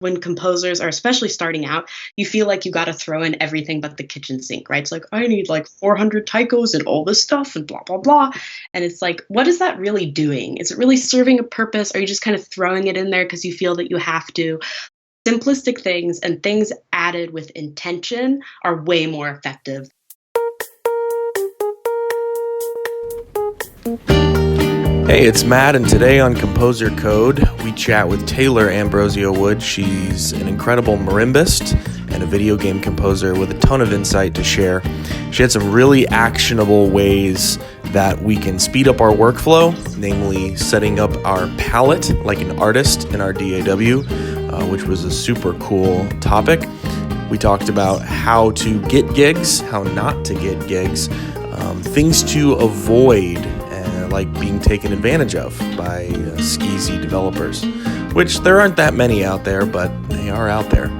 when composers are especially starting out, you feel like you got to throw in everything but the kitchen sink, right? It's like, I need like 400 taikos and all this stuff and blah, blah, blah. And it's like, what is that really doing? Is it really serving a purpose? Or are you just kind of throwing it in there because you feel that you have to? Simplistic things and things added with intention are way more effective. Hey, it's Matt, and today on Composer Code, we chat with Taylor Ambrosio Wood. She's an incredible marimbist and a video game composer with a ton of insight to share. She had some really actionable ways that we can speed up our workflow, namely setting up our palette like an artist in our DAW, which was a super cool topic. We talked about how to get gigs, how not to get gigs, things to avoid, like being taken advantage of by skeezy developers, which there aren't that many out there, but they are out there.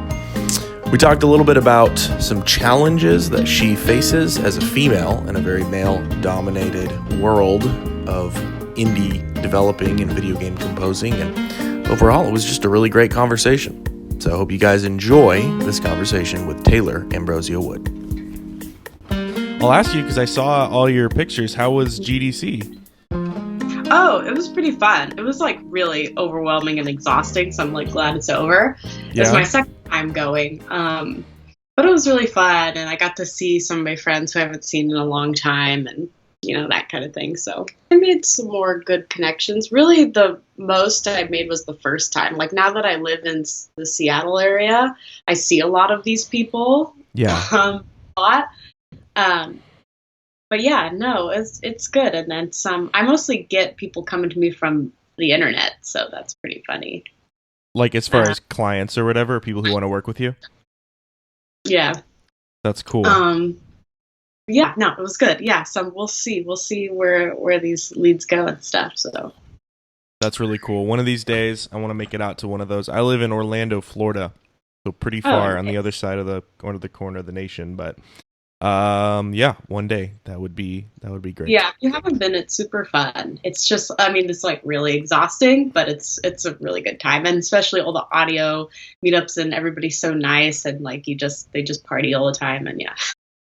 We talked a little bit about some challenges that she faces as a female in a very male-dominated world of indie developing and video game composing, and overall it was just a really great conversation. So I hope you guys enjoy this conversation with Taylor Ambrosio Wood. I'll ask you, because I saw all your pictures, how was GDC? Oh, it was pretty fun. It was like really overwhelming and exhausting, so I'm like glad it's over. Yeah. It's my second time going. But it was really fun, and I got to see some of my friends who I haven't seen in a long time, and that kind of thing. So I made some more good connections. Really, the most I made was the first time. Like, now that I live in the Seattle area, I see a lot of these people. Yeah. A lot. But yeah, no, it's good. And then some. I mostly get people coming to me from the internet, so that's pretty funny. Like, as far as clients or whatever, people who want to work with you? Yeah. That's cool. Yeah, no, it was good. Yeah, so we'll see where these leads go and stuff. So that's really cool. One of these days, I want to make it out to one of those. I live in Orlando, Florida, so pretty far on the other side of the corner of the nation, but. Yeah, one day that would be great. Yeah, if you haven't been, it's super fun. It's just, it's like really exhausting, but it's a really good time, and especially all the audio meetups, and everybody's so nice, and like they just party all the time, and yeah.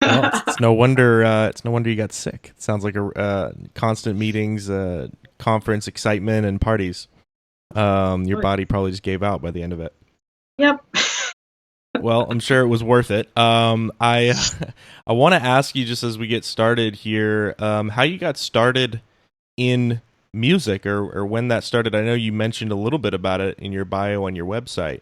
Well, it's no wonder you got sick. It sounds like a constant meetings, conference excitement, and parties. Your body probably just gave out by the end of it. Yep. Well, I'm sure it was worth it. I want to ask you, just as we get started here, how you got started in music, or when that started. I know you mentioned a little bit about it in your bio on your website,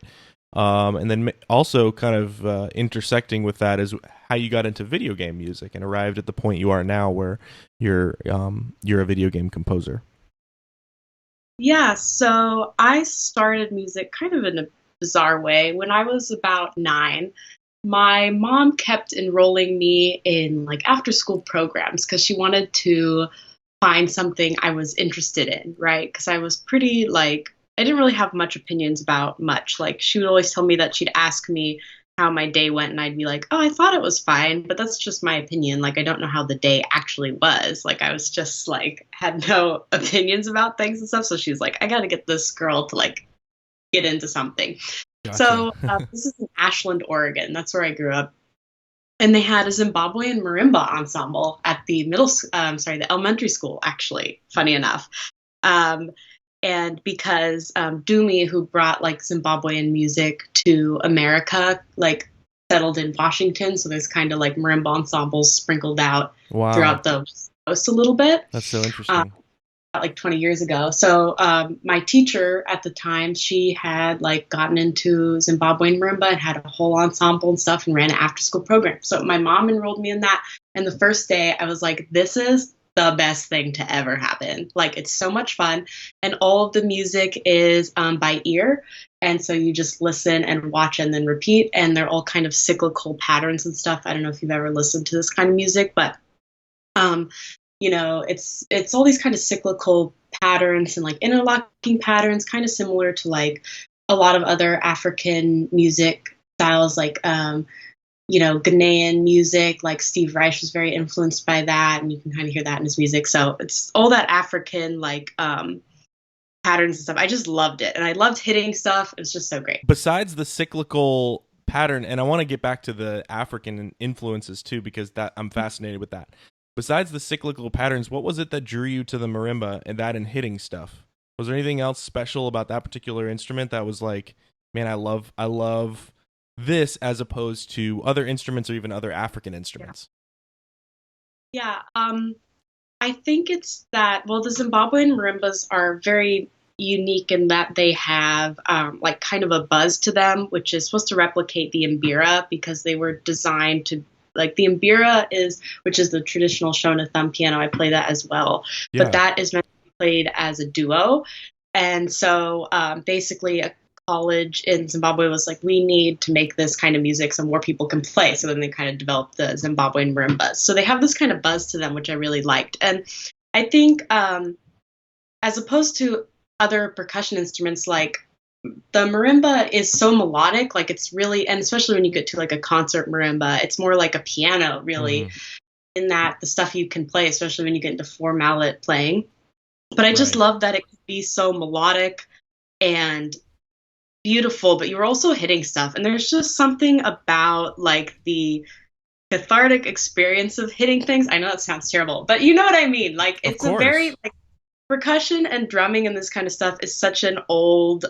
and then also kind of intersecting with that is how you got into video game music and arrived at the point you are now, where you're a video game composer. Yeah, so I started music kind of in a bizarre way. When I was about 9, my mom kept enrolling me in like after school programs because she wanted to find something I was interested in, right? Because I was pretty I didn't really have much opinions about much. Like, she would always tell me that she'd ask me how my day went, and I'd be like, oh, I thought it was fine, but that's just my opinion. Like, I don't know how the day actually was. Like, I was just had no opinions about things and stuff. So she's like, I got to get this girl to get into something. Gotcha. So this is in Ashland, Oregon. That's where I grew up. And they had a Zimbabwean marimba ensemble at the the elementary school, actually, funny enough. And because Dumi, who brought Zimbabwean music to America, settled in Washington. So there's kind of marimba ensembles sprinkled out throughout the coast a little bit. That's so interesting. 20 years ago. So my teacher at the time, she had gotten into Zimbabwean marimba and had a whole ensemble and stuff, and ran an after school program. So my mom enrolled me in that. And the first day I was like, this is the best thing to ever happen. It's so much fun. And all of the music is by ear. And so you just listen and watch and then repeat. And they're all kind of cyclical patterns and stuff. I don't know if you've ever listened to this kind of music, but it's all these kind of cyclical patterns and interlocking patterns, kind of similar to a lot of other African music styles, Ghanaian music. Steve Reich was very influenced by that, and you can kind of hear that in his music. So it's all that African patterns and stuff. I just loved it. And I loved hitting stuff. It was just so great. Besides the cyclical pattern, and I want to get back to the African influences too, because that I'm fascinated with that. Besides the cyclical patterns, what was it that drew you to the marimba and that and hitting stuff? Was there anything else special about that particular instrument that was like, man, I love this as opposed to other instruments or even other African instruments? Yeah. I think it's that, well, the Zimbabwean marimbas are very unique in that they have like kind of a buzz to them, which is supposed to replicate the mbira because they were designed to, like, the mbira which is the traditional Shona thumb piano. I play that as well, Yeah. but that is meant to be played as a duo. And so basically a college in Zimbabwe was like, we need to make this kind of music so more people can play. So then they kind of developed the Zimbabwean marimbas. So they have this kind of buzz to them, which I really liked. And I think as opposed to other percussion instruments, like the marimba is so melodic, like it's really, and especially when you get to like a concert marimba, it's more like a piano really, in that the stuff you can play, especially when you get into four mallet playing. But I just love that it can be so melodic and beautiful, but you're also hitting stuff. And there's just something about like the cathartic experience of hitting things. I know that sounds terrible, but you know what I mean? Like it's a very like percussion and drumming and this kind of stuff is such an old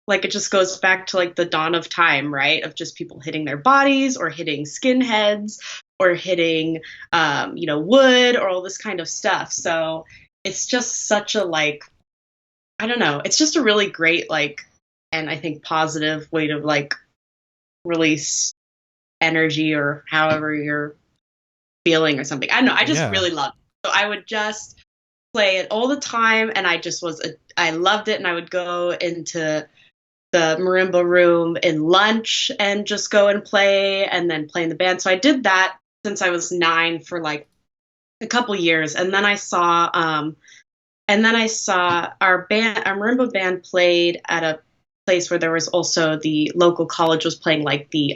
like it just goes back to like the dawn of time, right? Of just people hitting their bodies or hitting skinheads or hitting wood or all this kind of stuff. So it's just such a like, I don't know, it's just a really great like, and I think positive way to like release energy or however you're feeling or something. I don't know. I just really loved it. So I would just play it all the time. And I loved it. And I would go into the marimba room in lunch and just go and play and then play in the band. So I did that since I was 9 for like a couple years. And then I saw our marimba band played at a place where there was also the local college was playing like the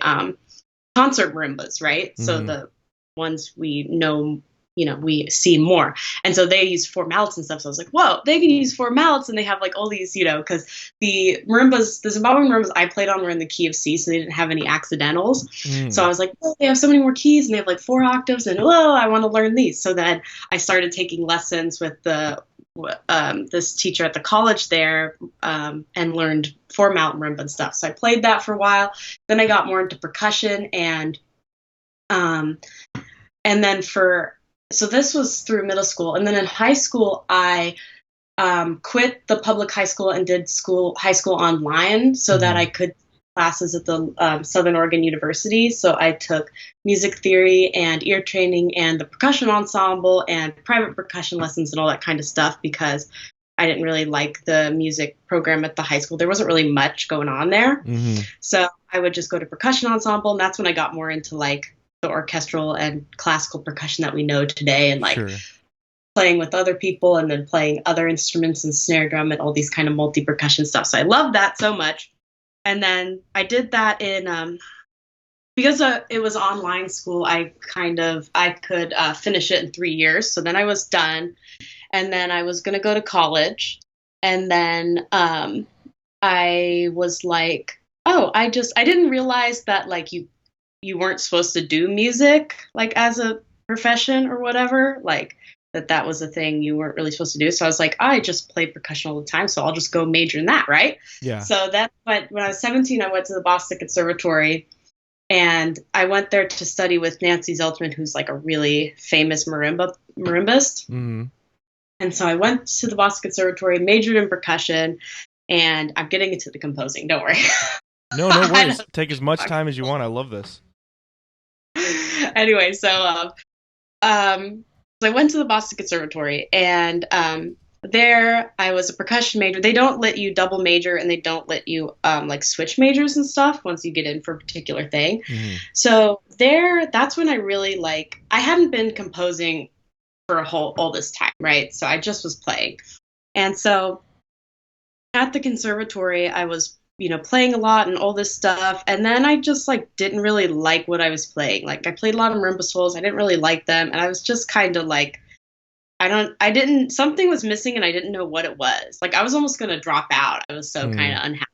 concert marimbas, right? Mm-hmm. So the ones we know, we see more. And so they use 4 mallets and stuff. So I was like, whoa, they can use 4 mallets and they have like all these, because the Zimbabwean marimbas I played on were in the key of C, so they didn't have any accidentals. So I was like, oh, they have so many more keys and they have like 4 octaves and I want to learn these. So then I started taking lessons with this teacher at the college there and learned 4 mallet marimba and stuff. So I played that for a while. Then I got more into percussion and then so this was through middle school. And then in high school, I quit the public high school and did high school online so that I could classes at the Southern Oregon University. So I took music theory and ear training and the percussion ensemble and private percussion lessons and all that kind of stuff because I didn't really like the music program at the high school. There wasn't really much going on there. Mm-hmm. So I would just go to percussion ensemble. And that's when I got more into like the orchestral and classical percussion that we know today and like playing with other people and then playing other instruments and snare drum and all these kind of multi-percussion stuff. So I love that so much. And then I did that in, because it was online school, I could finish it in 3 years. So then I was done. And then I was going to go to college. And then I was like, I didn't realize that like you weren't supposed to do music like as a profession or whatever, like that was a thing you weren't really supposed to do. So I was like, I just play percussion all the time, so I'll just go major in that, right? Yeah. So that's when I was 17, I went to the Boston Conservatory, and I went there to study with Nancy Zeltman, who's like a really famous marimbist. Mm-hmm. And so I went to the Boston Conservatory, majored in percussion, and I'm getting into the composing. Don't worry. No worries. Take as much time as you want. I love this. Anyway, so I went to the Boston Conservatory, and there I was a percussion major. They don't let you double major, and they don't let you like switch majors and stuff once you get in for a particular thing. Mm-hmm. So that's when I really I hadn't been composing for all this time, right? So I just was playing. And so at the conservatory, I was playing a lot and all this stuff. And then I just didn't really like what I was playing. I played a lot of marimba solos. I didn't really like them. And I was just kind of I I didn't, something was missing and I didn't know what it was. Like I was almost going to drop out. I was so kind Mm, of unhappy.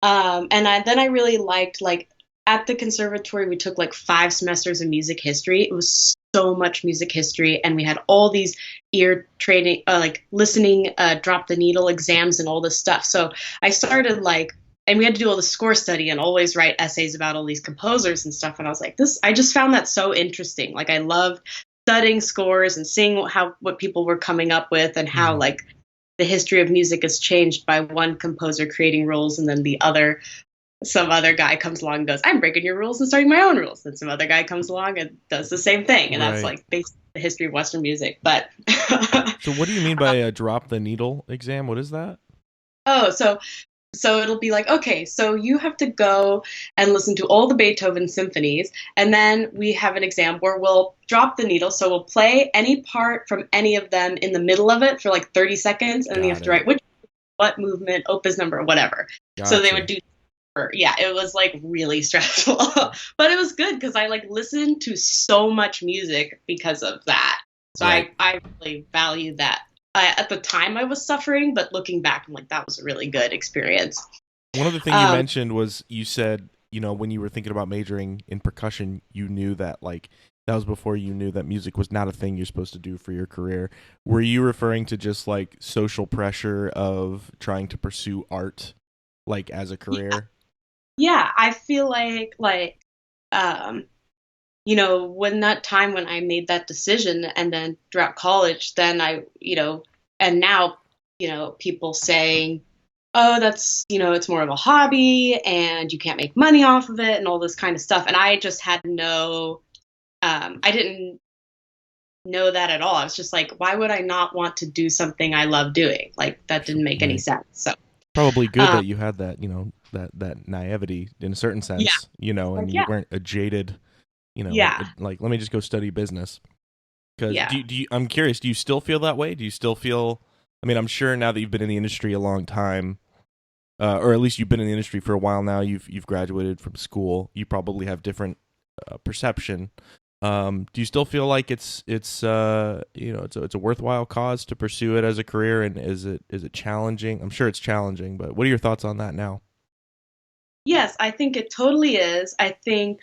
And then I really liked like at the conservatory we took like 5 semesters of music history. It was so much music history, and we had all these ear training, like listening, drop the needle exams and all this stuff. So I started like, and we had to do all the score study and always write essays about all these composers and stuff. And I was like, this, I just found that so interesting. Like I love studying scores and seeing how what people were coming up with and how mm. like the history of music is changed by one composer creating rules and then the other some other guy comes along and goes, I'm breaking your rules and starting my own rules. Then some other guy comes along and does the same thing. And that's Right. like basically the history of Western music. But So what do you mean by a drop the needle exam? What is that? oh, so it'll be like, okay, so you have to go and listen to all the Beethoven symphonies, and then we have an exam where we'll drop the needle. So we'll play any part from any of them in the middle of it for like 30 seconds, and then you have Got to it. write which what movement, opus number, whatever. So they would Gotcha. do, yeah, it was like really stressful, but it was good because I like listened to so much music because of that. So Right. I really value that. At the time I was suffering, but looking back, I'm like, that was a really good experience. One other thing you Um, mentioned was you said, when you were thinking about majoring in percussion, you knew that like that was before you knew that music was not a thing you're supposed to do for your career. Were you referring to just like social pressure of trying to pursue art like as a yeah, career? yeah, I feel like, um, when that time when I made that decision and then throughout college, then and now, people saying, oh, that's, it's more of a hobby and you can't make money off of it and all this kind of stuff. And I just had I didn't know that at all. I was just like, why would I not want to do something I love doing? Like that didn't make any Right. sense. So, Probably good um, that you had that, that naivety in a certain yeah, sense, and like, you yeah, weren't a jaded, yeah, like let me just go study business. Because yeah. I'm curious, do you still feel that way? Do you still feel? I mean, I'm sure now that you've been in the industry a long time, or at least you've been in the industry for a while now. You've graduated from school. You probably have different perception. Do you still feel like it's a worthwhile cause to pursue it as a career? And is it challenging? I'm sure it's challenging, but what are your thoughts on that now? Yes, I think it totally is. I think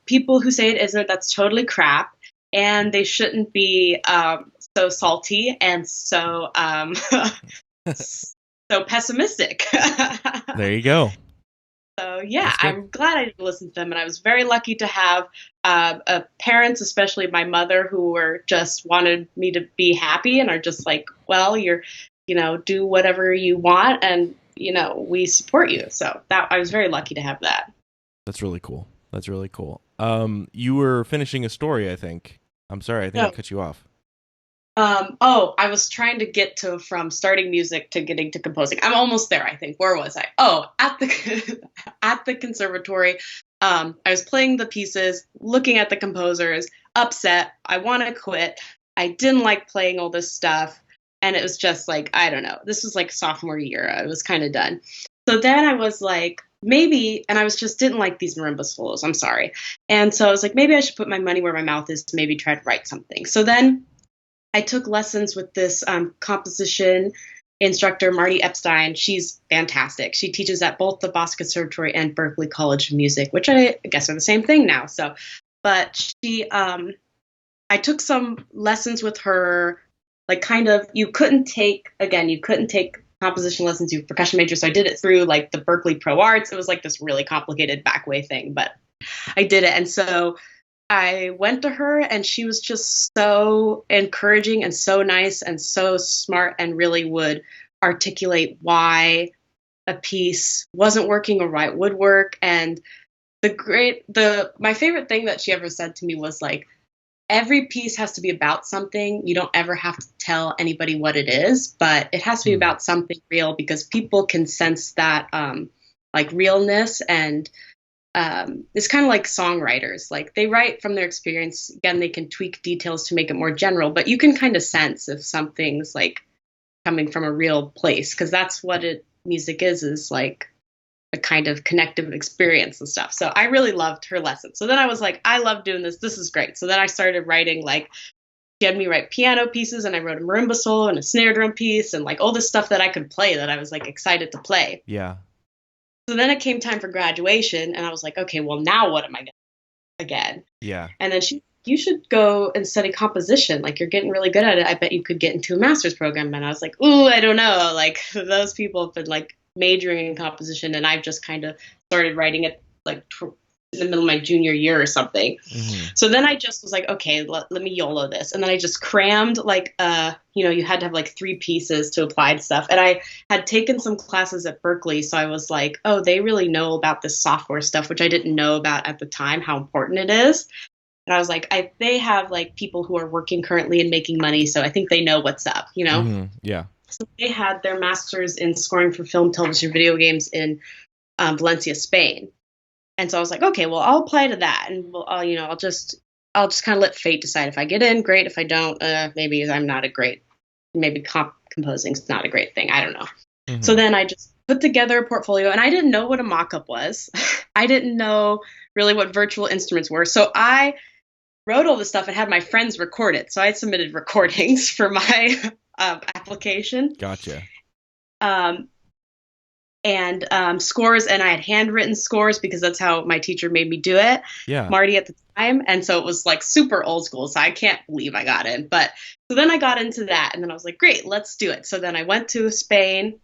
people who say it isn't, that's totally crap. And they shouldn't be so salty and so so pessimistic. There you go. So yeah, That's good. I'm glad I did listen to them, and I was very lucky to have parents, especially my mother, who were just wanted me to be happy and are just like, well, do whatever you want, and we support you. So that I was very lucky to have that. That's really cool. That's really cool. You were finishing a story, I think. I'm sorry, I think I No. cut you off. Oh, I was trying to get to from starting music to getting to composing. I'm almost there, I think. Where was I? Oh, at the at the conservatory. I was playing the pieces, looking at the composers, upset. I want to quit. I didn't like playing all this stuff, and it was just like I don't know. This was like sophomore year. I was kind of done. So then I was like, maybe, and I was just didn't like these marimba solos. I'm sorry. And so I was like, maybe I should put my money where my mouth is to maybe try to write something. So then I took lessons with this composition instructor, Marty Epstein. She's fantastic. She teaches at both the Boston Conservatory and Berklee College of Music, which I guess are the same thing now. So, but I took some lessons with her, like kind of, you couldn't take composition lessons, you percussion major. So I did it through like the Berklee Pro Arts. It was like this really complicated back way thing, but I did it. And so I went to her and she was just so encouraging and so nice and so smart and really would articulate why a piece wasn't working or why it would work. And my favorite thing that she ever said to me was like, every piece has to be about something. You don't ever have to tell anybody what it is, but it has to be Hmm. about something real because people can sense that like realness. And it's kind of like songwriters. Like they write from their experience. Again, they can tweak details to make it more general, but you can kind of sense if something's like coming from a real place because that's what music is like a kind of connective experience and stuff. So I really loved her lesson. So then I was like, I love doing this. This is great. So then I started writing like she had me write piano pieces, and I wrote a marimba solo and a snare drum piece and like all this stuff that I could play that I was like excited to play. Yeah. So then it came time for graduation, and I was like, okay, well, now what am I going to do again? Yeah. And then you should go and study composition. Like, you're getting really good at it. I bet you could get into a master's program. And I was like, ooh, I don't know. Like, those people have been like majoring in composition, and I've just kind of started writing it like in the middle of my junior year or something. Mm-hmm. So then I just was like, okay, let me YOLO this. And then I just crammed like, you had to have like 3 pieces to apply to stuff. And I had taken some classes at Berklee. So I was like, oh, they really know about this software stuff, which I didn't know about at the time, how important it is. And I was like, they have like people who are working currently and making money. So I think they know what's up, Mm-hmm. Yeah. So they had their masters in scoring for film, television, video games in Valencia, Spain. And so I was like, okay, well, I'll apply to that, and I'll just kind of let fate decide. If I get in, great. If I don't, maybe I'm not a great. Maybe composing's not a great thing. I don't know. Mm-hmm. So then I just put together a portfolio, and I didn't know what a mock-up was. I didn't know really what virtual instruments were. So I wrote all this stuff and had my friends record it. So I submitted recordings for my application. Gotcha. And scores, and I had handwritten scores because that's how my teacher made me do it. Yeah. Marty at the time. And so it was like super old school. So I can't believe I got in. But so then I got into that, and then I was like, great, let's do it. So then I went to Spain.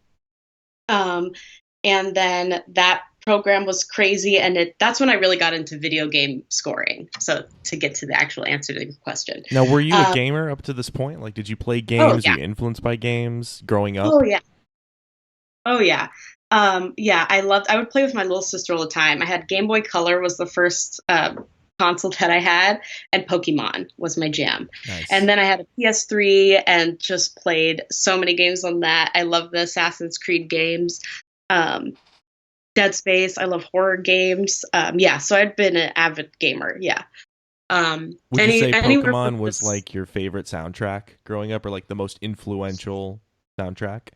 And then that program was crazy. And that's when I really got into video game scoring. So to get to the actual answer to your question. Now, were you a gamer up to this point? Like, did you play games? Yeah. Were you influenced by games growing up? Oh, yeah. I would play with my little sister all the time. I had Game Boy Color was the first console that I had, and Pokemon was my jam. Nice. And then I had a PS3 and just played so many games on that. I love the Assassin's Creed games, Dead Space. I love horror games. So I'd been an avid gamer. Yeah. Would you say Pokemon was like your favorite soundtrack growing up, or like the most influential soundtrack?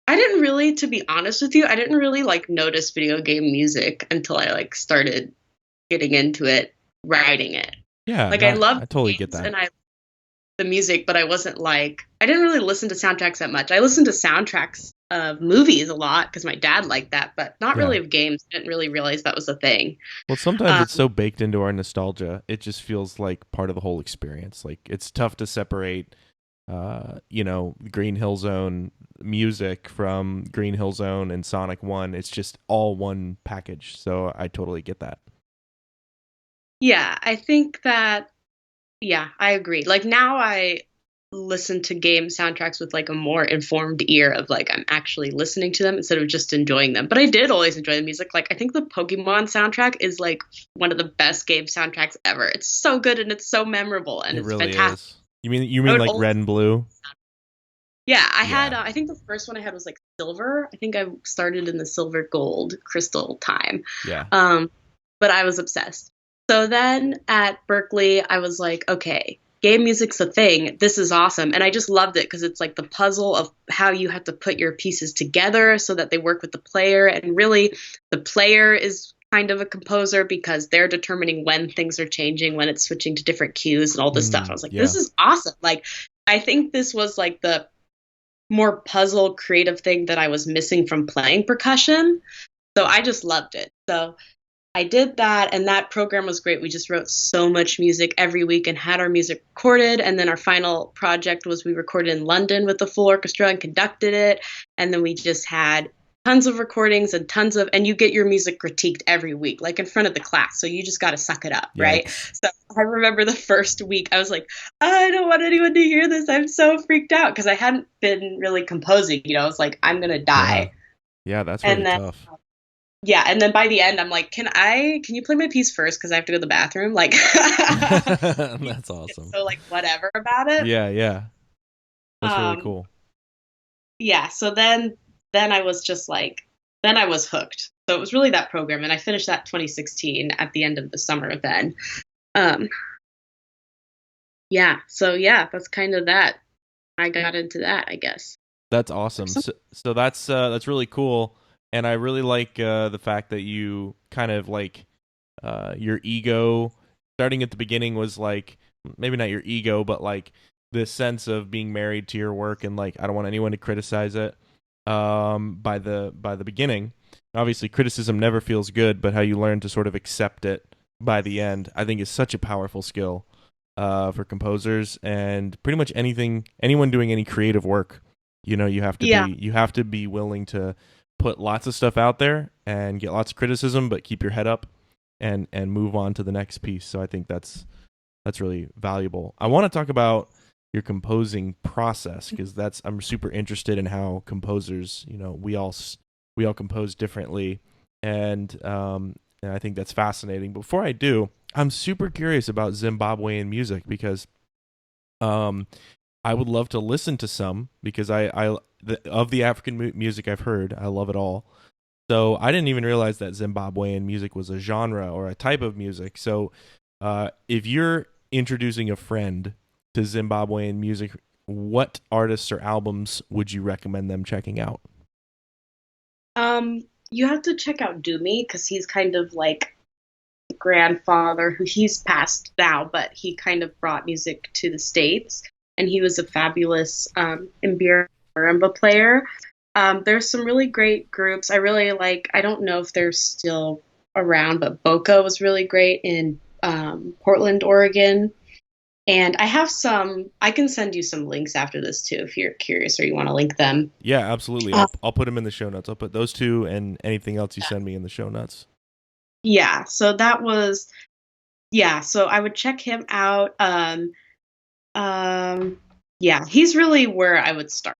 I didn't really, to be honest with you, I didn't really like notice video game music until I like started getting into it, writing it. Yeah, like I totally get that. And the music, but I didn't really listen to soundtracks that much. I listened to soundtracks of movies a lot because my dad liked that, but not really of games. I didn't really realize that was a thing. Well, sometimes it's so baked into our nostalgia, it just feels like part of the whole experience. Like, it's tough to separate Green Hill Zone music from Green Hill Zone and Sonic 1. It's just all one package. So I totally get that. Yeah, I think that, I agree. Like, now I listen to game soundtracks with like a more informed ear of like, I'm actually listening to them instead of just enjoying them. But I did always enjoy the music. Like, I think the Pokemon soundtrack is like one of the best game soundtracks ever. It's so good and it's so memorable, and it's really fantastic. Is. You mean like Red and Blue? Yeah, I had, I think the first one I had was like Silver. I think I started in the Silver Gold Crystal time. Yeah. But I was obsessed. So then at Berklee, I was like, okay, game music's a thing. This is awesome. And I just loved it because it's like the puzzle of how you have to put your pieces together so that they work with the player. And really, the player is kind of a composer because they're determining when things are changing, when it's switching to different cues and all this stuff. I was like, this is awesome. Like, I think this was like the more puzzle creative thing that I was missing from playing percussion. So I just loved it. So I did that, and that program was great. We just wrote so much music every week and had our music recorded. And then our final project was we recorded in London with the full orchestra and conducted it. And then we just had tons of recordings and you get your music critiqued every week, like in front of the class. So you just got to suck it up, right? So I remember the first week I was like, I don't want anyone to hear this. I'm so freaked out because I hadn't been really composing. I was like, I'm going to die. Yeah, that's really tough. Yeah, and then by the end, I'm like, can you play my piece first? Because I have to go to the bathroom. Like, that's awesome. So like, whatever about it. Yeah. That's really cool. Yeah, so then I was just like, then I was hooked. So it was really that program, and I finished that 2016 at the end of the summer then. That's kind of that. I got into that, I guess. That's awesome. So that's really cool. And I really like the fact that you kind of like your ego starting at the beginning was like, maybe not your ego, but like this sense of being married to your work, and like I don't want anyone to criticize it by the beginning. Obviously, criticism never feels good, but how you learn to sort of accept it by the end, I think, is such a powerful skill for composers and pretty much anyone doing any creative work. You have to Yeah. be willing to put lots of stuff out there and get lots of criticism, but keep your head up and move on to the next piece. So I think that's really valuable. I want to talk about your composing process because I'm super interested in how composers, we all compose differently, and I think that's fascinating. Before I do, I'm super curious about Zimbabwean music because I would love to listen to some because of the African music I've heard, I love it all. So I didn't even realize that Zimbabwean music was a genre or a type of music. So if you're introducing a friend to Zimbabwean music, what artists or albums would you recommend them checking out? You have to check out Doomy because he's kind of like grandfather who he's passed now, but he kind of brought music to the States, and he was a fabulous Mbira marimba player. There's some really great groups. I really like, I don't know if they're still around, but Boca was really great in Portland, Oregon. And I can send you some links after this too if you're curious or you want to link them. Yeah, absolutely. I'll put them in the show notes. I'll put those two and anything else you send me in the show notes. Yeah, so that was, yeah, so I would check him out. Yeah, he's really where I would start.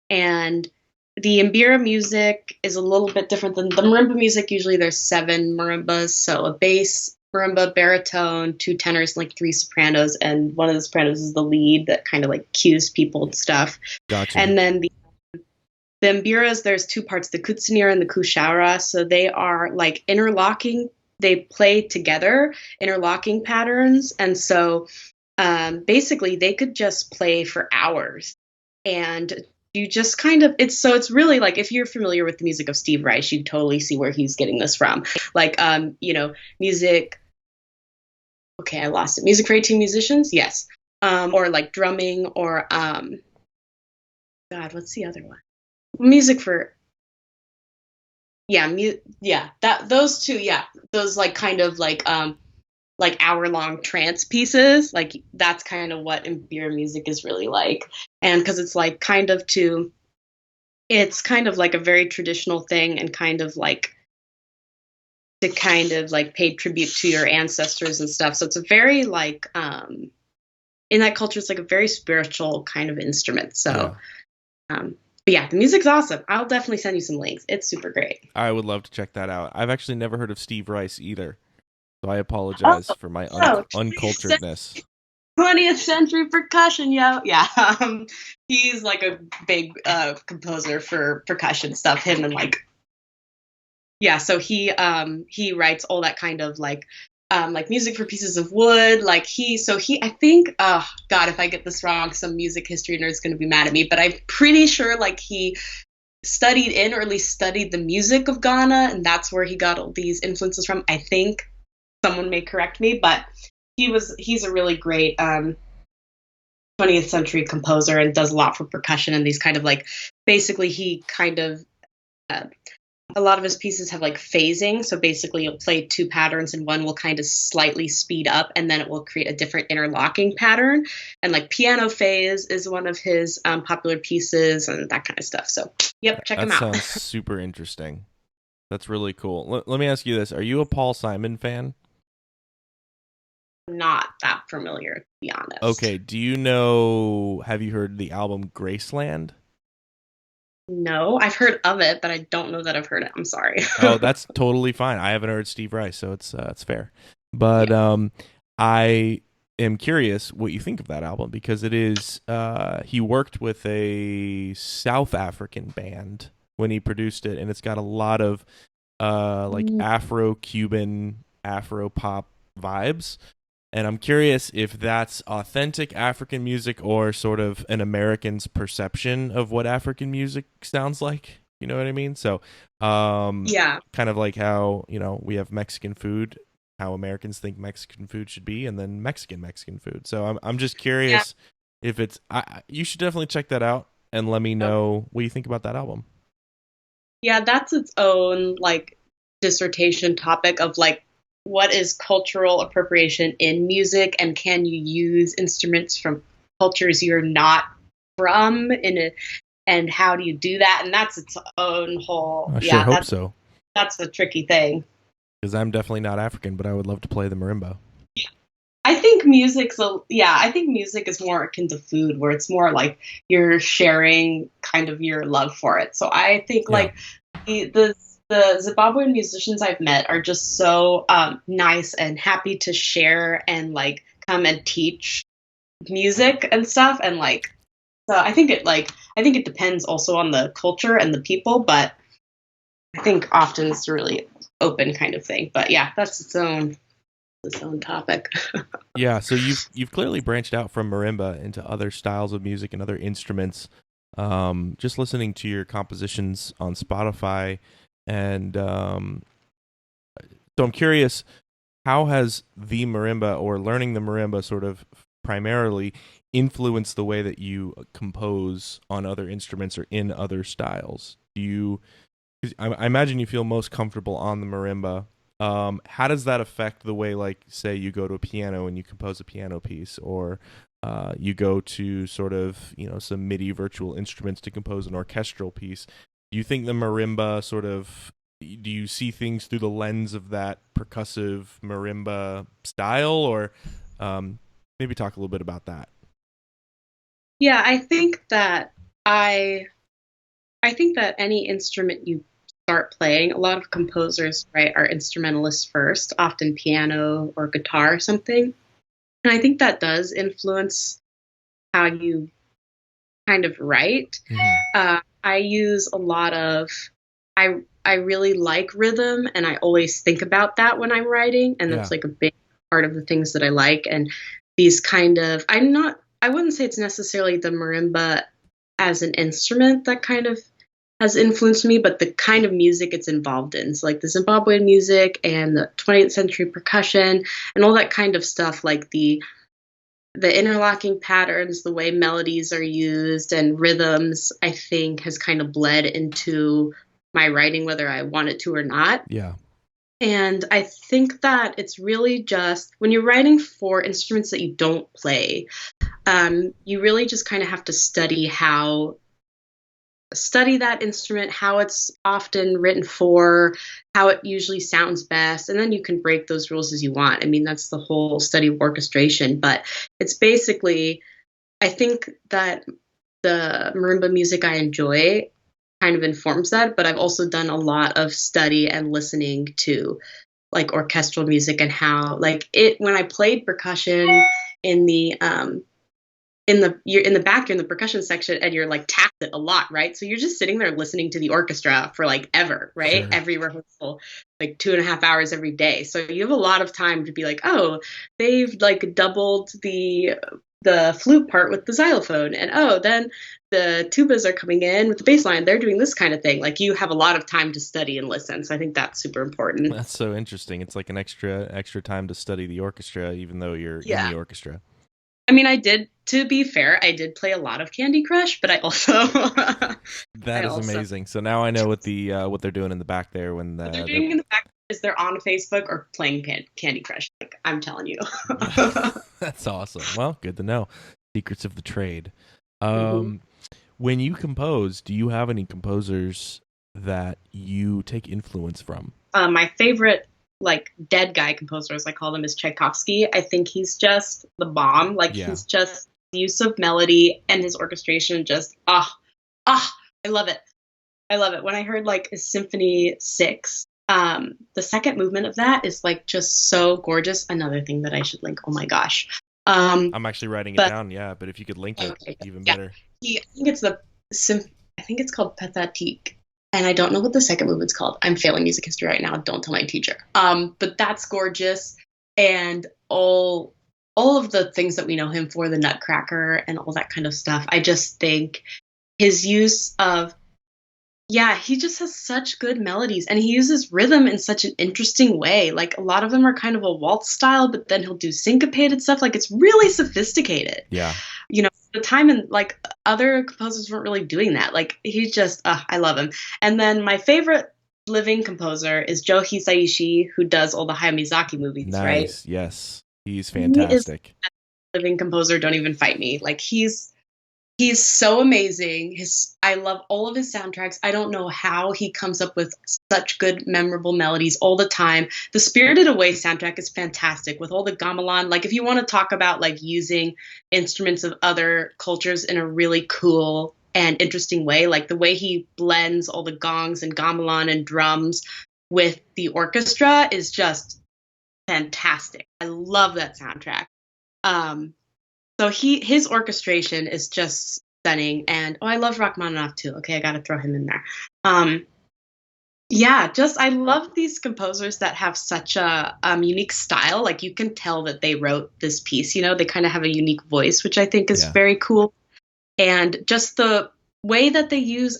And the Mbira music is a little bit different than the marimba music. Usually there's seven marimbas, so a bass, marimba, baritone, two tenors, and like three sopranos, and one of the sopranos is the lead that kind of like cues people and stuff. Gotcha. And then the Mbiras, there's two parts, the Kutsunira and the Kushaura, so they are like interlocking. They play together, interlocking patterns, and so basically they could just play for hours, and you just kind of it's really like if you're familiar with the music of Steve Reich, you totally see where he's getting this from. Like music. Okay, I lost it. Music for 18 musicians, yes. Or like drumming, or God, what's the other one? Music for yeah, that those two, yeah, those like kind of like hour-long trance pieces, like that's kind of what Mbira music is really like. And because it's kind of like a very traditional thing, and kind of like to kind of like pay tribute to your ancestors and stuff. So it's a very like in that culture, it's like a very spiritual kind of instrument. So but yeah, the music's awesome. I'll definitely send you some links. It's super great. I would love to check that out. I've actually never heard of Steve Rice either, so I apologize for my unculturedness. 20th century percussion, yo. Yeah. He's like a big composer for percussion stuff. Him and like, yeah. So he writes all that kind of like music for pieces of wood. I think, oh God, if I get this wrong, some music history nerd's going to be mad at me, but I'm pretty sure like he studied in, or at least studied the music of Ghana, and that's where he got all these influences from. I think someone may correct me, but he's a really great 20th century composer and does a lot for percussion and these kind of like, basically he kind of a lot of his pieces have like phasing. So basically you'll play two patterns and one will kind of slightly speed up and then it will create a different interlocking pattern. And like piano phase is one of his popular pieces and that kind of stuff. So yep, check him out. That sounds super interesting. That's really cool. Let me ask you this. Are you a Paul Simon fan? Not that familiar, to be honest. Okay. Have you heard the album Graceland? No, I've heard of it, but I don't know that I've heard it. I'm sorry. Oh, that's totally fine. I haven't heard Steve Rice, so it's fair. But yeah. I am curious what you think of that album because it is he worked with a South African band when he produced it, and it's got a lot of like Afro-Cuban, Afro-pop vibes. And I'm curious if that's authentic African music or sort of an American's perception of what African music sounds like. You know what I mean? So, yeah, kind of like how, we have Mexican food. how Americans think Mexican food should be, and then Mexican food. So I'm just Yeah. curious if it's you should definitely check that out and let me know what you think about that album. Yeah, that's its own like dissertation topic of like what is cultural appropriation in music and can you use instruments from cultures you're not from and how do you do that? And that's its own whole I sure yeah, hope so, that's a tricky thing. because I'm definitely not African, but I would love to play the marimba. I think music is more akin to food where it's more like you're sharing kind of your love for it. So I think Yeah. like the Zimbabwean musicians I've met are just so nice and happy to share and like come and teach music and stuff and like so I think it depends also on the culture and the people, but I think often it's a really open kind of thing. But yeah, that's its own topic. Yeah, so you've clearly branched out from marimba into other styles of music and other instruments. Just listening to your compositions on Spotify, and so I'm curious, how has the marimba or learning the marimba sort of primarily influenced the way that you compose on other instruments or in other styles? Do you? 'Cause I imagine you feel most comfortable on the marimba. How does that affect the way, like, say, you go to a piano and you compose a piano piece, or you go to sort of, some MIDI virtual instruments to compose an orchestral piece? Do you think the marimba sort of, do you see things through the lens of that percussive marimba style, or maybe talk a little bit about that? Yeah, I think that any instrument you start playing, a lot of composers, right, are instrumentalists first, often piano or guitar or something. And I think that does influence how you kind of write. Mm-hmm. I use a lot of I really like rhythm and I always think about that when I'm writing and that's Yeah. like a big part of the things that I like and these kind of I wouldn't say it's necessarily the marimba as an instrument that kind of has influenced me, but the kind of music it's involved in. So like the Zimbabwean music and the 20th century percussion and all that kind of stuff, like the interlocking patterns, the way melodies are used and rhythms, I think has kind of bled into my writing, whether I wanted to or not. Yeah. And I think that it's really just when you're writing for instruments that you don't play, you really just kind of have to study that instrument, how it's often written for, how it usually sounds best, and then you can break those rules as you want. I mean, that's the whole study of orchestration, but it's basically, I think that the marimba music I enjoy kind of informs that, but I've also done a lot of study and listening to like orchestral music and how like it when I played percussion in the you're in the back, you're in the percussion section and you're like tapped it a lot, right? So you're just sitting there listening to the orchestra for like ever, right? Sure. Every rehearsal, like 2.5 hours every day. So you have a lot of time to be like, oh, they've like doubled the flute part with the xylophone, and oh, then the tubas are coming in with the bass line. They're doing this kind of thing. Like you have a lot of time to study and listen. So I think that's super important. That's so interesting. It's like an extra time to study the orchestra, even though you're in Yeah. the orchestra. I mean, to be fair, I did play a lot of Candy Crush, but I also That is amazing. So now I know what they're doing in the back there when what they're doing in the back is they're on Facebook or playing Candy Crush. Like I'm telling you. That's awesome. Well, good to know. Secrets of the trade. Mhm. When you compose, do you have any composers that you take influence from? My favorite like dead guy composer, as I call them, is Tchaikovsky. I think he's just the bomb. Like Yeah. he's just the use of melody and his orchestration just I love it. I love it. When I heard like Symphony 6, the second movement of that is like just so gorgeous. Another thing that I should link. Oh my gosh. I'm actually writing it down, yeah, but if you could link it, Okay, even yeah. better. I think it's called Pathétique. And I don't know what the second movement's called. I'm failing music history right now. Don't tell my teacher. But that's gorgeous. And all of the things that we know him for, the Nutcracker and all that kind of stuff. I just think his use of Yeah, he just has such good melodies and he uses rhythm in such an interesting way. Like a lot of them are kind of a waltz style, but then he'll do syncopated stuff. Like it's really sophisticated. Yeah. You know, the time and like other composers weren't really doing that. Like he's just, I love him. And then my favorite living composer is Joe Hisaishi, who does all the Hayao Miyazaki movies, right? Nice. Yes. He's He is fantastic. a living composer. Don't even fight me. Like he's so amazing. I love all of his soundtracks. I don't know how he comes up with such good, memorable melodies all the time. The Spirited Away soundtrack is fantastic with all the gamelan. Like if you want to talk about like using instruments of other cultures in a really cool and interesting way, like the way he blends all the gongs and gamelan and drums with the orchestra is just fantastic. I love that soundtrack. Um, so his orchestration is just stunning, and I love Rachmaninoff too. Okay, I got to throw him in there. Um, yeah, just I love these composers that have such a unique style. Like you can tell that they wrote this piece. You know, they kind of have a unique voice, which I think is Yeah. very cool. And just the way that they use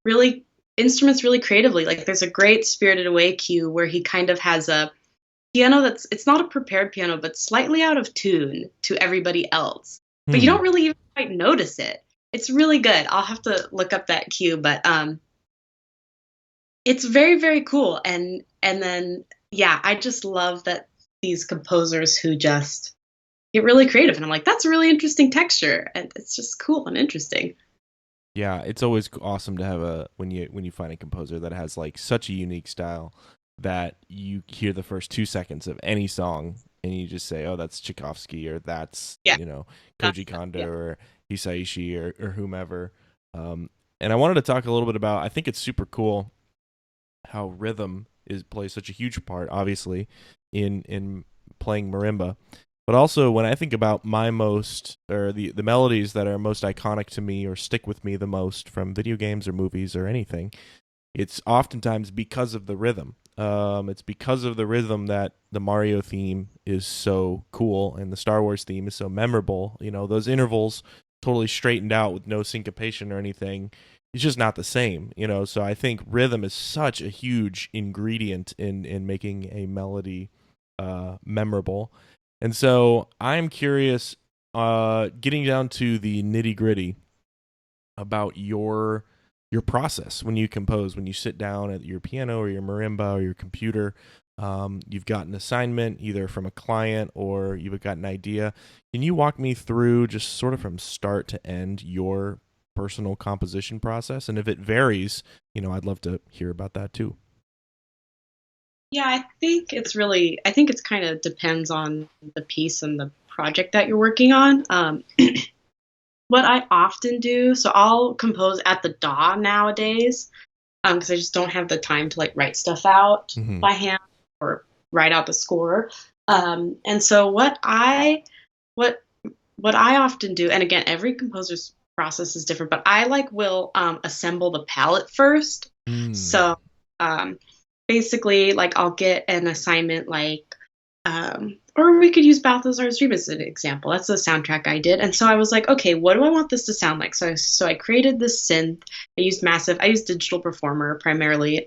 really instruments really creatively. Like there's a great Spirited Away cue where he kind of has a piano that's it's not a prepared piano but slightly out of tune to everybody else, but you Hmm. don't really even quite notice it. It's really good. I'll have to look up that cue, but it's very very cool. And then yeah, I just love that these composers who just get really creative, and I'm like, that's a really interesting texture, and it's just cool and interesting. Yeah, it's always awesome to have a when you find a composer that has like such a unique style that you hear the first 2 seconds of any song and you just say, "Oh, that's Tchaikovsky," or "That's Yeah, Koji that's Kondo yeah. or Hisaishi or whomever." And I wanted to talk a little bit about. I think it's super cool how rhythm is plays such a huge part, obviously, in playing marimba. But also, when I think about my most or the melodies that are most iconic to me or stick with me the most from video games or movies or anything, it's oftentimes because of the rhythm. It's because of the rhythm that the Mario theme is so cool and the Star Wars theme is so memorable. You know, those intervals totally straightened out with no syncopation or anything. It's just not the same, you know. So I think rhythm is such a huge ingredient in making a melody memorable. And so I'm curious, getting down to the nitty gritty about your process when you compose, when you sit down at your piano or your marimba or your computer. You've got an assignment either from a client or you've got an idea. Can you walk me through just sort of from start to end your personal composition process? And if it varies, I'd love to hear about that too. Yeah, I think it's kind of depends on the piece and the project that you're working on. What I often do, so I'll compose at the DAW nowadays, because I just don't have the time to like write stuff out Mm-hmm. by hand or write out the score. And so what what I often do, and again, every composer's process is different, but I like will assemble the palette first. Mm. So um, basically, like I'll get an assignment like or we could use Balthazar's Dream as an example. That's the soundtrack I did. And so I was like, okay, what do I want this to sound like? So I created this synth. I used Digital Performer primarily.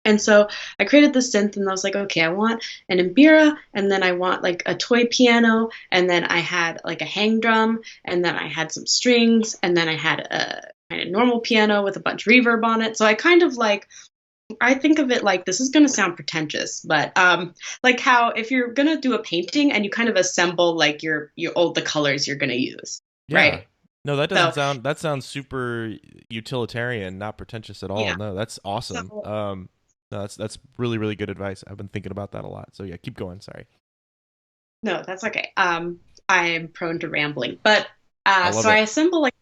And so I created this synth and I was like, okay, I want an Mbira and then I want like a toy piano and then I had like a hang drum and then I had some strings and then I had a kind of normal piano with a bunch of reverb on it. So I kind of like I think of it like this is going to sound pretentious, but like how if you're going to do a painting and you kind of assemble like your all the colors you're going to use, Yeah. right? No, So that sounds super utilitarian, not pretentious at all. yeah, No, that's awesome. so No, that's really, really good advice. I've been thinking about that a lot. So yeah, keep going. Sorry. no, that's okay. I'm prone to rambling, but I so love I it. assemble like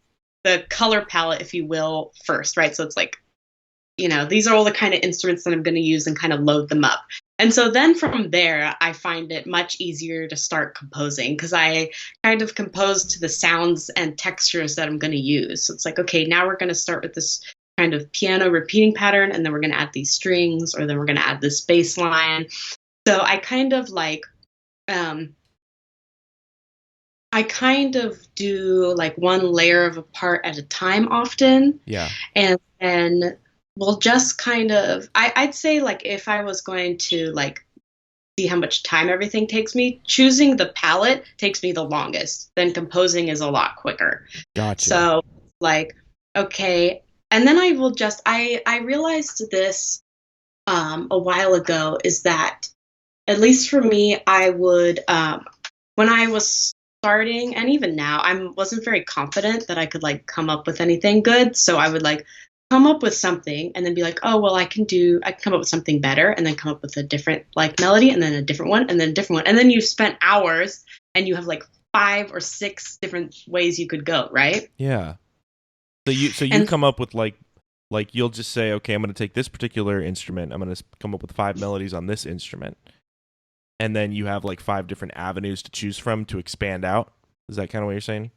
the color palette, if you will, first, right? So it's like these are all the kind of instruments that I'm going to use and kind of load them up. And so then from there, I find it much easier to start composing because I kind of compose to the sounds and textures that I'm going to use. So it's like, okay, now we're going to start with this kind of piano repeating pattern, and then we're going to add these strings, or then we're going to add this bass line. So um, I kind of do like one layer of a part at a time often. Yeah. And then Well, just kind of, I'd say like if I was going to like see how much time everything takes me, choosing the palette takes me the longest. Then composing is a lot quicker. Gotcha. So like, okay. And then I will just, I realized this a while ago is that at least for me, I would when I was starting, and even now, I wasn't very confident that I could like come up with anything good. So I would like come up with something and then be like, oh well, I can come up with something better, and then come up with a different like melody, and then a different one, and then a different one, and then you've spent hours, and you have like 5 or 6 different ways you could go, right? Yeah. So you And come up with like you'll just say, okay, I'm going to take this particular instrument. I'm going to come up with 5 melodies on this instrument. And then you have like 5 different avenues to choose from to expand out. Is that kind of what you're saying?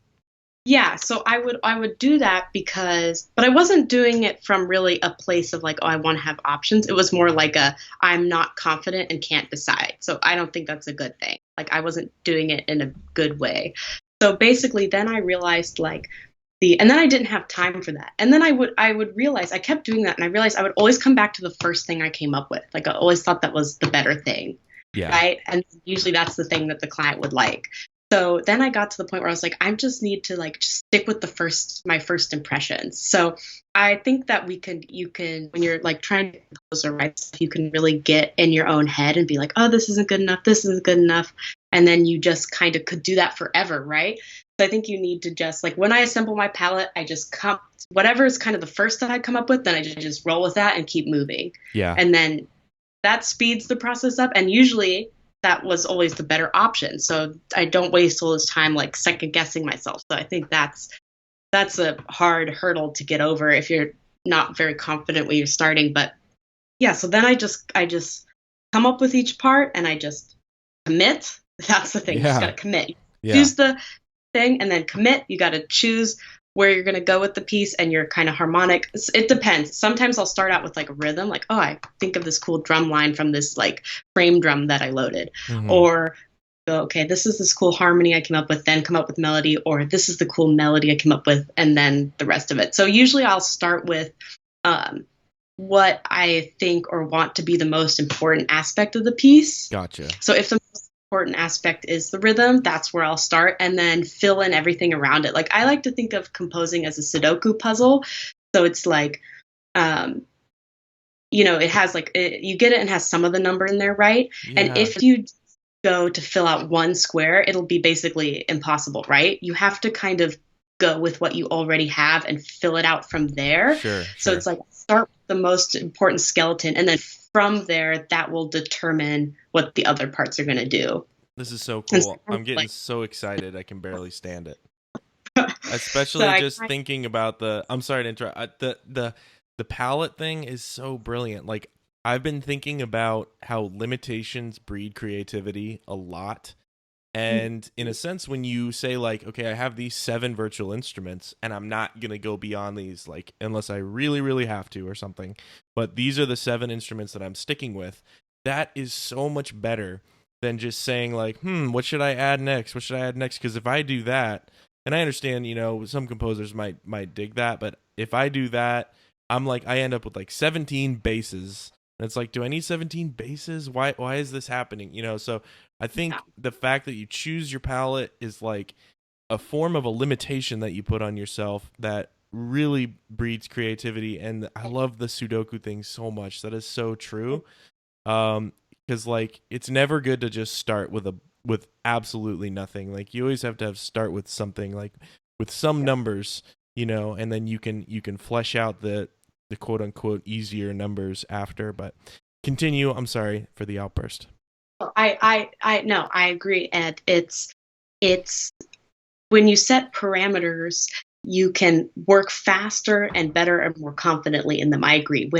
yeah, so I would do that because, but I wasn't doing it from really a place of like, oh, I want to have options. It was more like a I'm not confident and can't decide. So I don't think that's a good thing. Like I wasn't doing it in a good way. So basically then I realized like and then I didn't have time for that. And then I would realize I kept doing that, and I realized I would always come back to the first thing I came up with. Like I always thought that was the better thing, Yeah. right? And usually that's the thing that the client would like. So then I got to the point where I was like, I just need to like just stick with my first impressions. So I think that you can, when you're like trying to compose or write stuff, you can really get in your own head and be like, oh, this isn't good enough. This isn't good enough. And then you just kind of could do that forever, right? So I think you need to just like when I assemble my palette, I just come whatever is kind of the first that I come up with, then I just roll with that and keep moving. Yeah. And then that speeds the process up. And usually that was always the better option. So I don't waste all this time like second guessing myself. So I think that's a hard hurdle to get over if you're not very confident when you're starting. But yeah, so then I just come up with each part and I just commit. That's the thing. You just Yeah. gotta commit. Yeah. Choose the thing and then commit. You gotta choose where you're going to go with the piece and your kind of harmonic. It depends. Sometimes I'll start out with like a rhythm, like, oh, I think of this cool drum line from this like frame drum that I loaded. Mhm. Or, okay, this is this cool harmony I came up with, then come up with melody, or this is the cool melody I came up with, and then the rest of it. So usually I'll start with what I think or want to be the most important aspect of the piece. Gotcha. So if the most important aspect is the rhythm, that's where I'll start and then fill in everything around it. Like I like to think of composing as a Sudoku puzzle. So it's like, it has like, you get it and has some of the number in there, right? Yeah. And if you go to fill out one square, it'll be basically impossible, right? You have to kind of go with what you already have and fill it out from there. Sure. So it's like start with the most important skeleton, and then from there, that will determine what the other parts are going to do. This is so cool. I'm getting so excited. I can barely stand it. Especially just thinking about I'm sorry to interrupt. The palette thing is so brilliant. Like I've been thinking about how limitations breed creativity a lot. And in a sense, when you say like, okay, I have these 7 virtual instruments and I'm not going to go beyond these, like, unless I really, really have to or something, but these are the 7 instruments that I'm sticking with, that is so much better than just saying like, what should I add next? What should I add next? Because if I do that, and I understand, some composers might dig that, but if I do that, I'm like, I end up with like 17 basses. And it's like, do I need 17 basses? Why is this happening? So I think the fact that you choose your palette is like a form of a limitation that you put on yourself that really breeds creativity. And I love the Sudoku thing so much. That is so true. Because like it's never good to just start with absolutely nothing. Like you always have to start with something, like with some numbers, and then you can flesh out the quote unquote easier numbers after. But continue. I'm sorry for the outburst. I agree, Ed. It's when you set parameters, you can work faster and better and more confidently in them. I agree.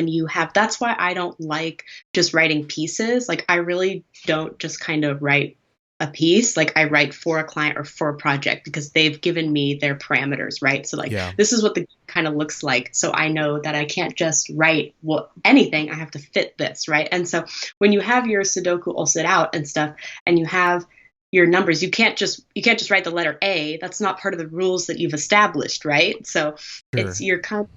That's why I don't like just writing pieces. Like I really don't just kind of write a piece. Like I write for a client or for a project because they've given me their parameters, right? So like This is what the kind of looks like. So I know that I can't just write anything. I have to fit this, right? And so when you have your Sudoku all set out and stuff, and you have your numbers, you can't just write the letter A. That's not part of the rules that you've established, right? So You're kind of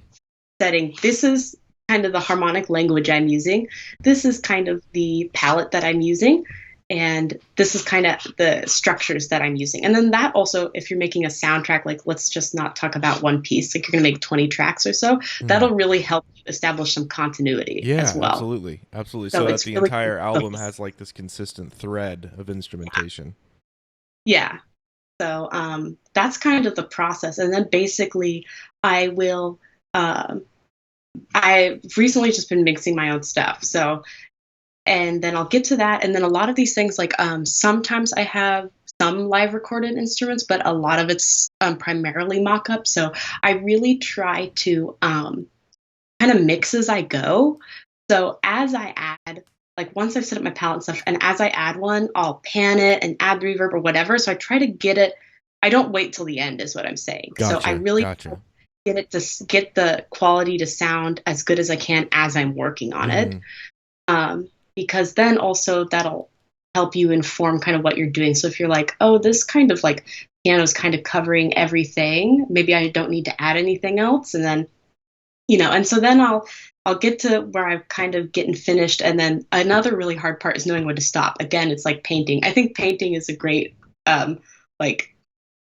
setting, this is kind of the harmonic language I'm using. This is kind of the palette that I'm using. And this is kind of the structures that I'm using. And then that also, if you're making a soundtrack, like let's just not talk about one piece, like you're going to make 20 tracks or so, Mhm. that'll really help you establish some continuity as Yeah, well. absolutely. Absolutely. So So that it's the really entire cool. album has like this consistent thread of instrumentation. Yeah. So that's kind of the process. And then basically, I will. Um, I've recently just been mixing my own stuff. So, and then I'll get to that. And then a lot of these things, like sometimes I have some live recorded instruments, but a lot of it's primarily mock up. So I really try to kind of mix as I go. So as I add, like once I've set up my palette and stuff, and as I add one, I'll pan it and add the reverb or whatever. So I try to get it. I don't wait till the end, is what I'm saying. So I Gotcha. really Gotcha. get it to get the quality to sound as good as I can as I'm working on it. Mhm. Because then also that'll help you inform kind of what you're doing. So if you're like, oh, this kind of like piano's kind of covering everything, maybe I don't need to add anything else. And then, and so then I'll get to where I'm kind of getting finished. And then another really hard part is knowing when to stop. Again, it's like painting. I think painting is a great like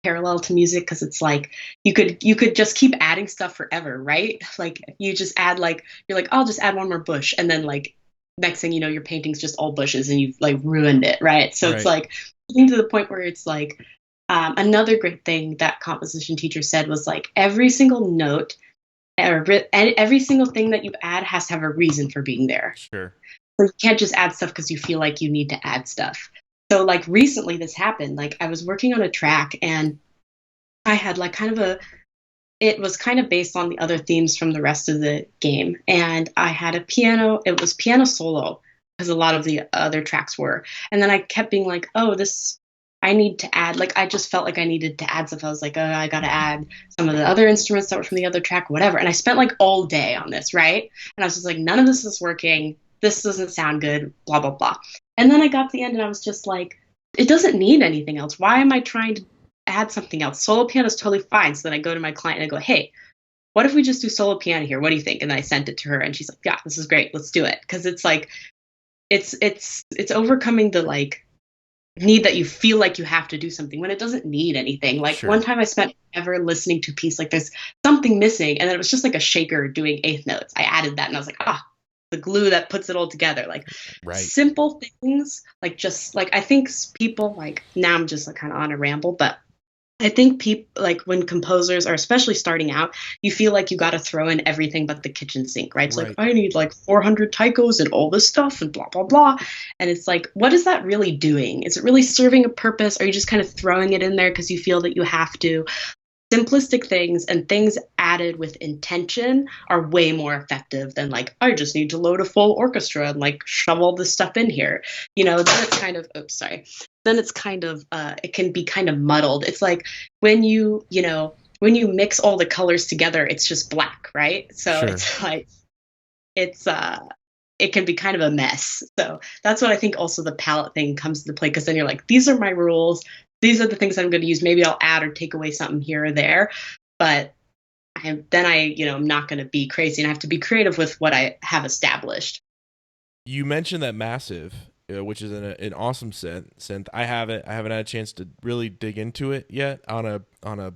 parallel to music because it's like you could just keep adding stuff forever, right? Like you just add like you're like I'll just add one more bush and then like next thing you know your painting's just all bushes and you've like ruined it, right? So it's Right. like getting to the point where it's like another great thing that composition teacher said was like every single note or every single thing that you add has to have a reason for being there. Sure. So you can't just add stuff because you feel like you need to add stuff. So like recently this happened. Like I was working on a track and I had like kind of a it was kind of based on the other themes from the rest of the game. And I had a piano, it was piano solo, because a lot of the other tracks were. And then I kept being like, oh, this, I need to add, like, I just felt like I needed to add stuff. I was like, oh, I got to add some of the other instruments that were from the other track, whatever. And I spent like all day on this, right? And I was just like, none of this is working. This doesn't sound good, blah, blah, blah. And then I got to the end and I was just like, it doesn't need anything else. Why am I trying to add something else? Solo piano is totally fine. So then I go to my client and I go, hey, what if we just do solo piano here? What do you think? And then I sent it to her and she's like, yeah, this is great. Let's do it. Cause it's like, it's overcoming the like need that you feel like you have to do something when it doesn't need anything. Like one Sure. time I spent ever listening to a piece, like there's something missing. And then it was just like a shaker doing eighth notes. I added that and I was like, the glue that puts it all together. Like Right. simple things, like just like I think people like now I'm just like kind of on a ramble, but I think people like when composers are especially starting out, you feel like you got to throw in everything but the kitchen sink, right? It's like, Right. I need like 400 taikos and all this stuff and blah, blah, blah. And it's like, what is that really doing? Is it really serving a purpose? Or are you just kind of throwing it in there because you feel that you have to? Simplistic things and things added with intention are way more effective than like I just need to load a full orchestra and like shove all this stuff in here. Then it's kind of oops, sorry. Then it's kind of it can be kind of muddled. It's like when when you mix all the colors together, it's just black, right? So Sure. it's like it's it can be kind of a mess. So that's what I think also the palette thing comes into play because then you're like, these are my rules. These are the things I'm going to use. Maybe I'll add or take away something here or there. But I'm not going to be crazy and I have to be creative with what I have established. You mentioned that Massive, which is an awesome synth. I haven't had a chance to really dig into it yet. On a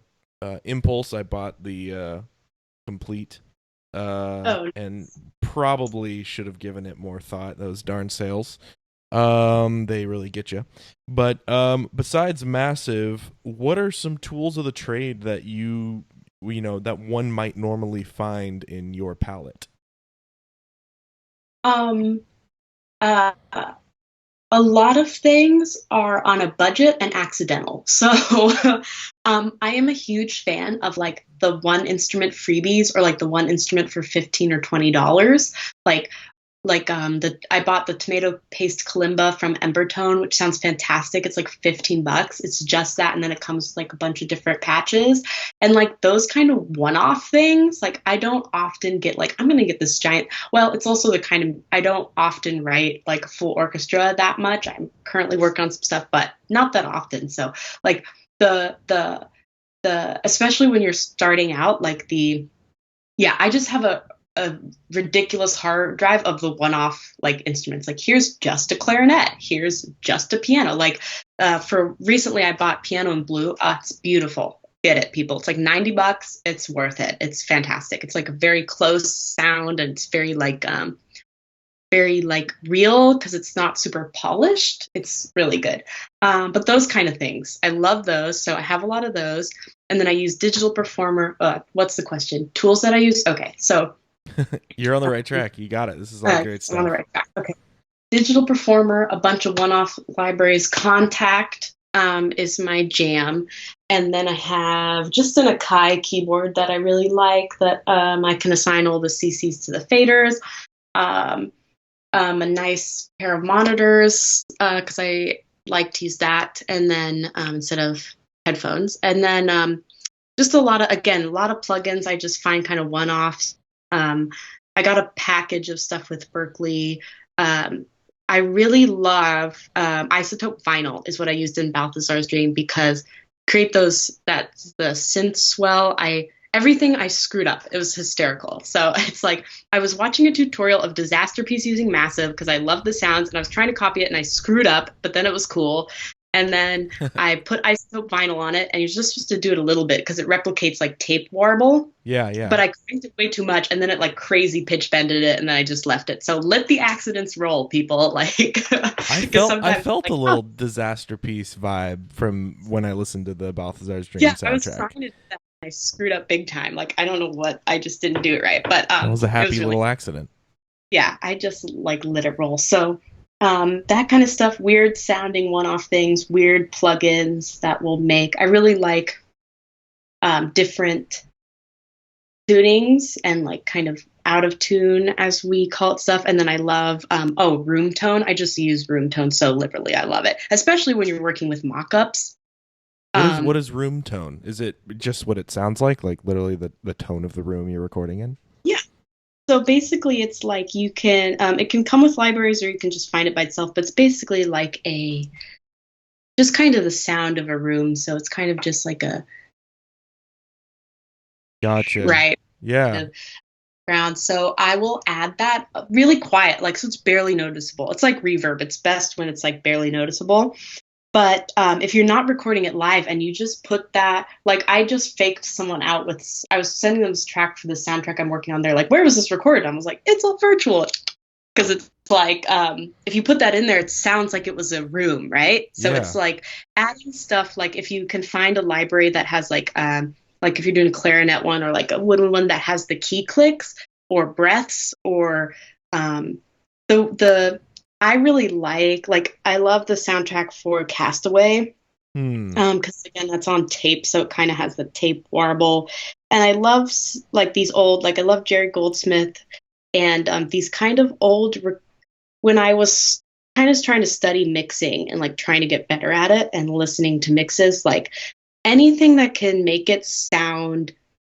impulse, I bought the complete, Oh, and probably should have given it more thought. Those darn sales, they really get you. But besides Massive, what are some tools of the trade that that one might normally find in your palette? um, uh, a lot of things are on a budget and accidental. So I am a huge fan of like the one instrument freebies or like the one instrument for 15 or $20. Like the I bought the tomato paste kalimba from Embertone, which sounds fantastic. It's like $15. It's just that, and then it comes with like a bunch of different patches. And like those kind of one-off things, like I don't often get like, I'm gonna get this giant. Well, it's also the kind of I don't often write like a full orchestra that much. I'm currently working on some stuff, but not that often. So like the especially when you're starting out, like I just have a a ridiculous hard drive of the one-off like instruments. Like here's just a clarinet, here's just a piano. Like for recently, I bought piano in blue. It's beautiful. Get it, people. It's like $90. It's worth it. It's fantastic. It's like a very close sound, and it's very like real because it's not super polished. It's really good. But those kind of things, I love those. So I have a lot of those. And then I use Digital Performer. What's the question? Tools that I use? Okay, so you're on the right track. You got it. This is like great stuff. I'm on the right track. Okay. Digital Performer, a bunch of one-off libraries. Contact is my jam. And then I have just an Akai keyboard that I really like that I can assign all the CCs to the faders. A nice pair of monitors because I like to use that, and then instead of headphones, and then just a lot of plugins. I just find kind of one-offs. I got a package of stuff with Berklee. I really love isotope vinyl is what I used in Balthazar's Dream because create the synth swell. Everything I screwed up. It was hysterical. So it's like I was watching a tutorial of Disaster Piece using Massive because I love the sounds and I was trying to copy it and I screwed up, but then it was cool. And then I put isotope vinyl on it, and you're just supposed to do it a little bit because it replicates like tape warble. Yeah. But I cranked it way too much, and then it like crazy pitch bended it, and then I just left it. So let the accidents roll, people. Like I felt a little Disaster Piece vibe from when I listened to the Balthazar's Dream soundtrack. I was trying to do that. I screwed up big time. Like I don't know what, I just didn't do it right. But it was a happy little accident. Yeah, I just like let it roll. So. That kind of stuff, weird sounding one-off things, weird plugins that will make. I really like different tunings and like kind of out of tune, as we call it, stuff. And then I love room tone. I just use room tone so liberally. I love it, especially when you're working with mock-ups. What is room tone? Is it just what it sounds like literally the tone of the room you're recording in? Yeah. So basically, it's like you can, it can come with libraries or you can just find it by itself, but it's basically like just kind of the sound of a room. So it's kind of just like a. Gotcha. Right. Yeah. Ground. So I will add that really quiet, like, so it's barely noticeable. It's like reverb. It's best when it's like barely noticeable. But if you're not recording it live and you just put that, like I just faked someone out I was sending them this track for the soundtrack I'm working on. They're like, where was this recorded? I was like, it's all virtual. Because it's like, if you put that in there, it sounds like it was a room, right? So It's like adding stuff, like if you can find a library that has like if you're doing a clarinet one or like a wooden one that has the key clicks or breaths or I really like I love the soundtrack for Castaway because again that's on tape, so it kind of has the tape warble, and I love like these old, like I love Jerry Goldsmith and these kind of old when I was kind of trying to study mixing and like trying to get better at it and listening to mixes, like anything that can make it sound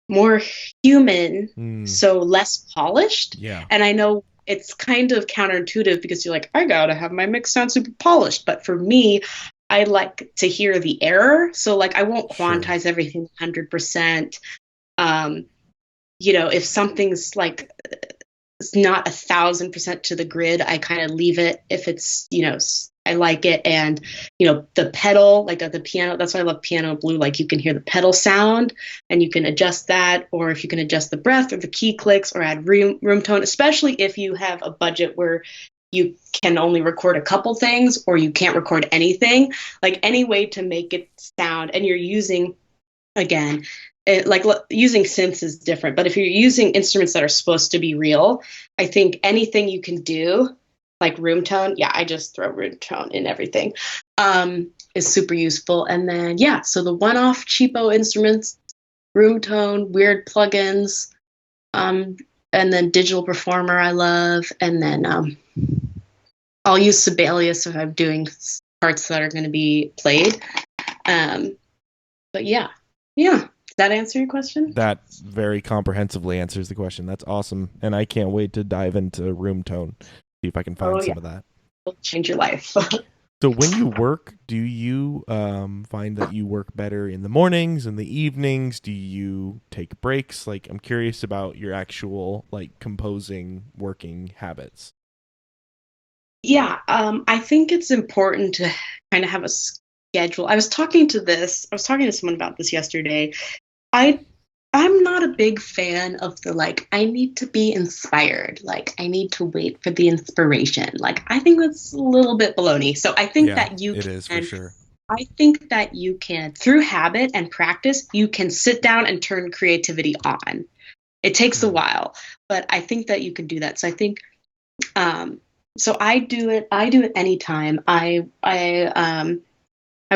more human, so less polished. Yeah, and I know. It's kind of counterintuitive because you're like, I gotta have my mix sound super polished. But for me, I like to hear the error. So like, I won't quantize everything 100%. If something's like, it's not 1,000% to the grid, I kind of leave it if it's, I like it. And, the pedal, like at the piano, that's why I love piano blue. Like you can hear the pedal sound and you can adjust that, or if you can adjust the breath or the key clicks or add room tone, especially if you have a budget where you can only record a couple things or you can't record anything, like any way to make it sound. And you're using, again, using synths is different, but if you're using instruments that are supposed to be real, I think anything you can do, like room tone, I just throw room tone in everything, is super useful. And then, so the one-off cheapo instruments, room tone, weird plugins, and then Digital Performer I love, and then I'll use Sibelius if I'm doing parts that are going to be played. But yeah. Does that answer your question? That very comprehensively answers the question. That's awesome. And I can't wait to dive into room tone. See if I can find some of that. It'll change your life. So when you work, do you find that you work better in the mornings and the evenings? Do you take breaks? Like, I'm curious about your actual like composing working habits. Yeah, I think it's important to kind of have a schedule. I was talking to someone about this yesterday. I I'm not a big fan of the like I need to be inspired. Like I need to wait for the inspiration. Like I think that's a little bit baloney. So Yeah, it is for can sure. I think that you can through habit and practice, you can sit down and turn creativity on. It takes a Hmm. while, but I think that you can do that. So I think um I do it anytime. I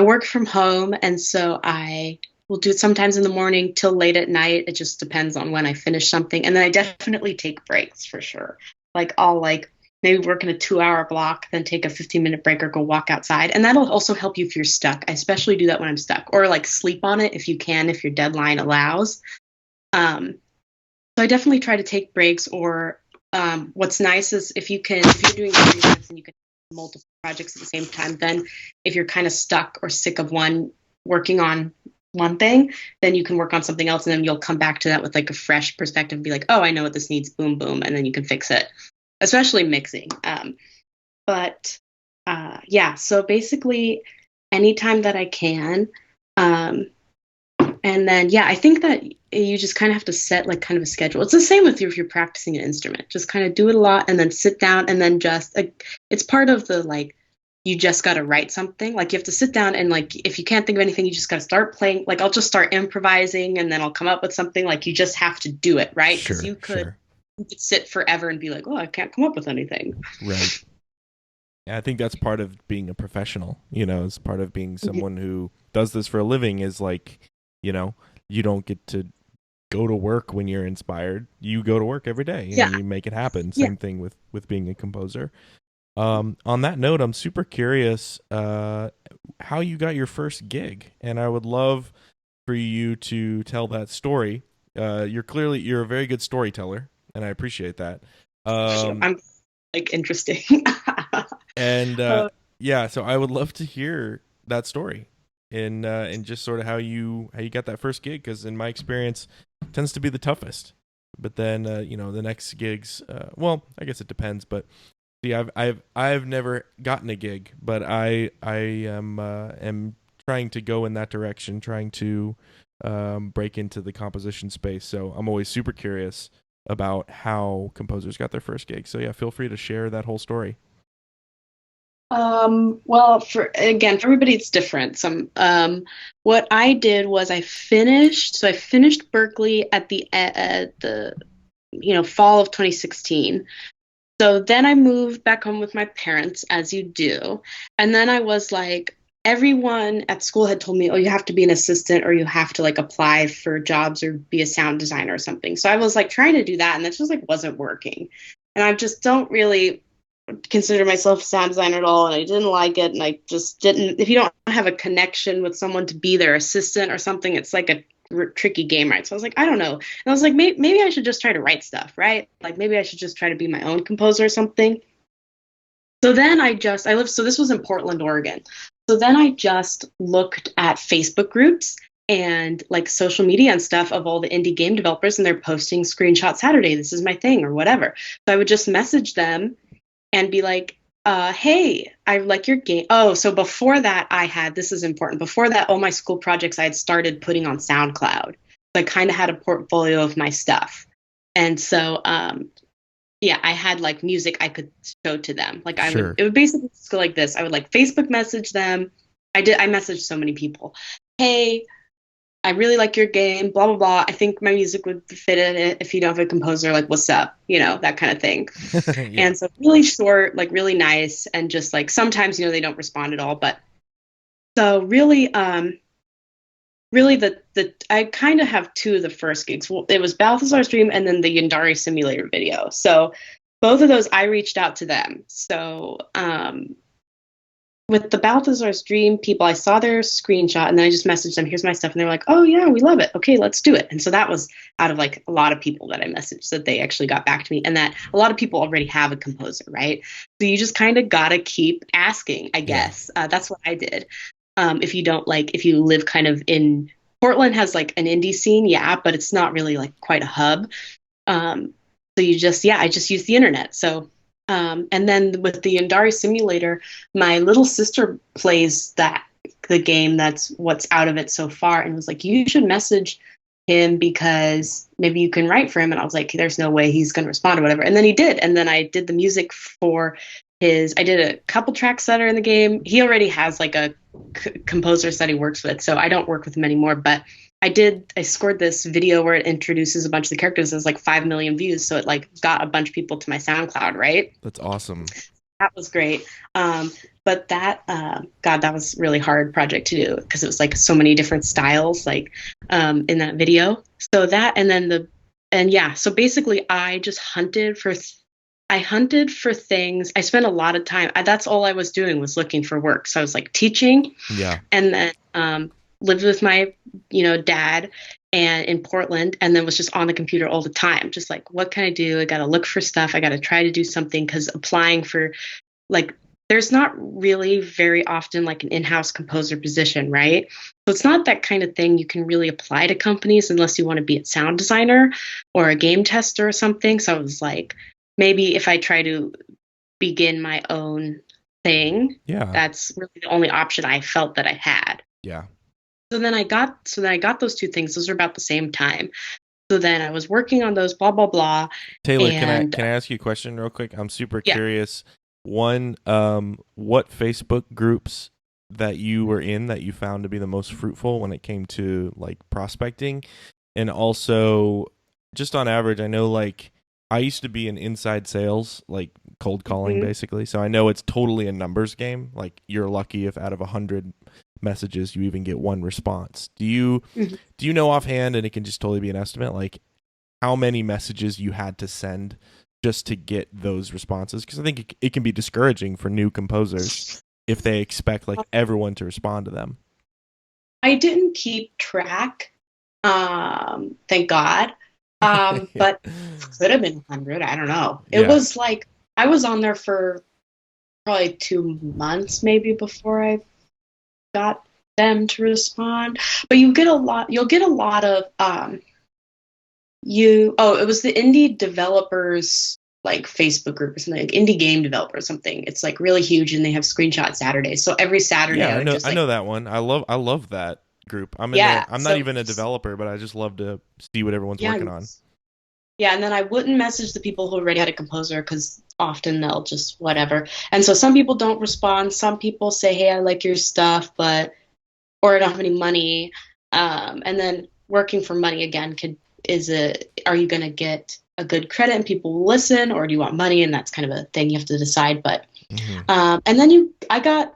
work from home, and so I will do it sometimes in the morning till late at night. It just depends on when I finish something. And then I definitely take breaks for sure. Like I'll like maybe work in a 2 hour block, then take a 15-minute break or go walk outside. And that'll also help you if you're stuck. I especially do that when I'm stuck. Or like sleep on it if you can, if your deadline allows. Um, so I definitely try to take breaks or what's nice is if you're doing freelance and you can have multiple projects at the same time, then if you're kind of stuck or sick of one working on one thing, then you can work on something else and then you'll come back to that with like a fresh perspective and be like, oh, I know what this needs, boom, boom, and then you can fix it, especially mixing. But yeah, so basically anytime that I can. Um, and then, yeah, I think that you just kind of have to set like kind of a schedule. It's the same with you if you're practicing an instrument. Just kind of do it a lot and then sit down and then just like it's part of the like you just got to write something. Like you have to sit down and like if you can't think of anything, you just got to start playing. Like I'll just start improvising and then I'll come up with something. Like you just have to do it, right? Because Sure, sure. you could sit forever and be like, oh, I can't come up with anything. Right. Yeah, I think that's part of being a professional. It's part of being someone who does this for a living is like, you don't get to go to work when you're inspired. You go to work every day Yeah, and you make it happen. yeah. Same thing with being a composer. On that note, I'm super curious how you got your first gig, and I would love for you to tell that story. You're a very good storyteller, and I appreciate that. Thank you. Um, I'm like interesting. and Uh, yeah, so I would love to hear that story and just sort of how you got that first gig, because in my experience, it tends to be the toughest. But then the next gigs, well, I guess it depends, but see, I've never gotten a gig, but I am trying to go in that direction, trying to break into the composition space. So I'm always super curious about how composers got their first gig. So yeah, feel free to share that whole story. well, for everybody, it's different. What I did was I finished Berklee at the fall of 2016. So then I moved back home with my parents, as you do. And then I was like, everyone at school had told me, oh, you have to be an assistant or you have to like apply for jobs or be a sound designer or something. So I was like trying to do that and that just like wasn't working. And I just don't really consider myself a sound designer at all. And I didn't like it. And I just didn't, if you don't have a connection with someone to be their assistant or something, it's like a tricky game, right? So I was like, I don't know. And I was like, maybe I should just try to write stuff, right? Like maybe I should just try to be my own composer or something. So then so this was in Portland, Oregon. So then I just looked at Facebook groups and like social media and stuff of all the indie game developers and they're posting screenshot Saturday, this is my thing or whatever. So I would just message them and be like, hey, I like your game. Oh, so before that, this is important. Before that, all my school projects I had started putting on SoundCloud. So I kind of had a portfolio of my stuff. And so, yeah, I had like music I could show to them. Sure. It would basically go like this. I would like Facebook message them. I messaged so many people. Hey, I really like your game, blah, blah, blah. I think my music would fit in it if you don't have a composer, like, what's up? That kind of thing. Yeah. And so really short, like really nice. And just like sometimes, they don't respond at all. But so really I kind of have two of the first gigs. Well, it was Balthazar's Dream and then the Yandari Simulator video. So both of those, I reached out to them. So with the Balthazar's Dream people, I saw their screenshot and then I just messaged them, here's my stuff. And they were like, oh, yeah, we love it. Okay, let's do it. And so that was out of like a lot of people that I messaged that they actually got back to me, and that a lot of people already have a composer, right? So you just kind of got to keep asking, I guess. That's what I did. If you don't like, if you live kind of in Portland has like an indie scene, yeah, but it's not really like quite a hub. So you just, I just use the internet. So and then with the Yandere simulator, my little sister plays the game that's what's out of it so far, and was like, you should message him because maybe you can write for him. And I was like, there's no way he's going to respond or whatever. And then he did. And then I did the music for I did a couple tracks that are in the game. He already has like a composers that he works with, so I don't work with him anymore. But I scored this video where it introduces a bunch of the characters. There's like 5 million views, so it like got a bunch of people to my SoundCloud, right? That's awesome. That was great. But that, God, that was really hard project to do because it was like so many different styles, like in that video. So that, and then so basically I just hunted for things. I spent a lot of time. That's all I was doing was looking for work. So I was like teaching, and then lived with my, dad and in Portland, and then was just on the computer all the time. Just like, what can I do? I got to look for stuff. I got to try to do something, because applying for like, there's not really very often like an in-house composer position, right? So it's not that kind of thing you can really apply to companies unless you want to be a sound designer or a game tester or something. So I was like, maybe if I try to begin my own thing, that's really the only option I felt that I had. Yeah. So then I got those two things. Those are about the same time. So then I was working on those, blah, blah, blah. Taylor, can I ask you a question real quick? I'm super curious. One, what Facebook groups that you were in that you found to be the most fruitful when it came to like prospecting? And also, just on average, I know like I used to be in inside sales, like cold calling basically. So I know it's totally a numbers game. Like you're lucky if out of 100 messages you even get one response. Do you know offhand, and it can just totally be an estimate, like how many messages you had to send just to get those responses? Because I think it can be discouraging for new composers if they expect like everyone to respond to them. I didn't keep track, thank God. But could have been 100. I don't know. It was like I was on there for probably 2 months maybe before I got them to respond. But you'll get a lot of it was the indie developers like Facebook group or something, like indie game developer or something. It's like really huge, and they have screenshot Saturdays. So every Saturday I know that one. I love that group. I'm not even a developer, but I just love to see what everyone's working on. Yeah, and then I wouldn't message the people who already had a composer, because often they'll just whatever. And so some people don't respond. Some people say, hey, I like your stuff, or I don't have any money. And then working for money again are you going to get a good credit and people will listen, or do you want money? And that's kind of a thing you have to decide. But and then I got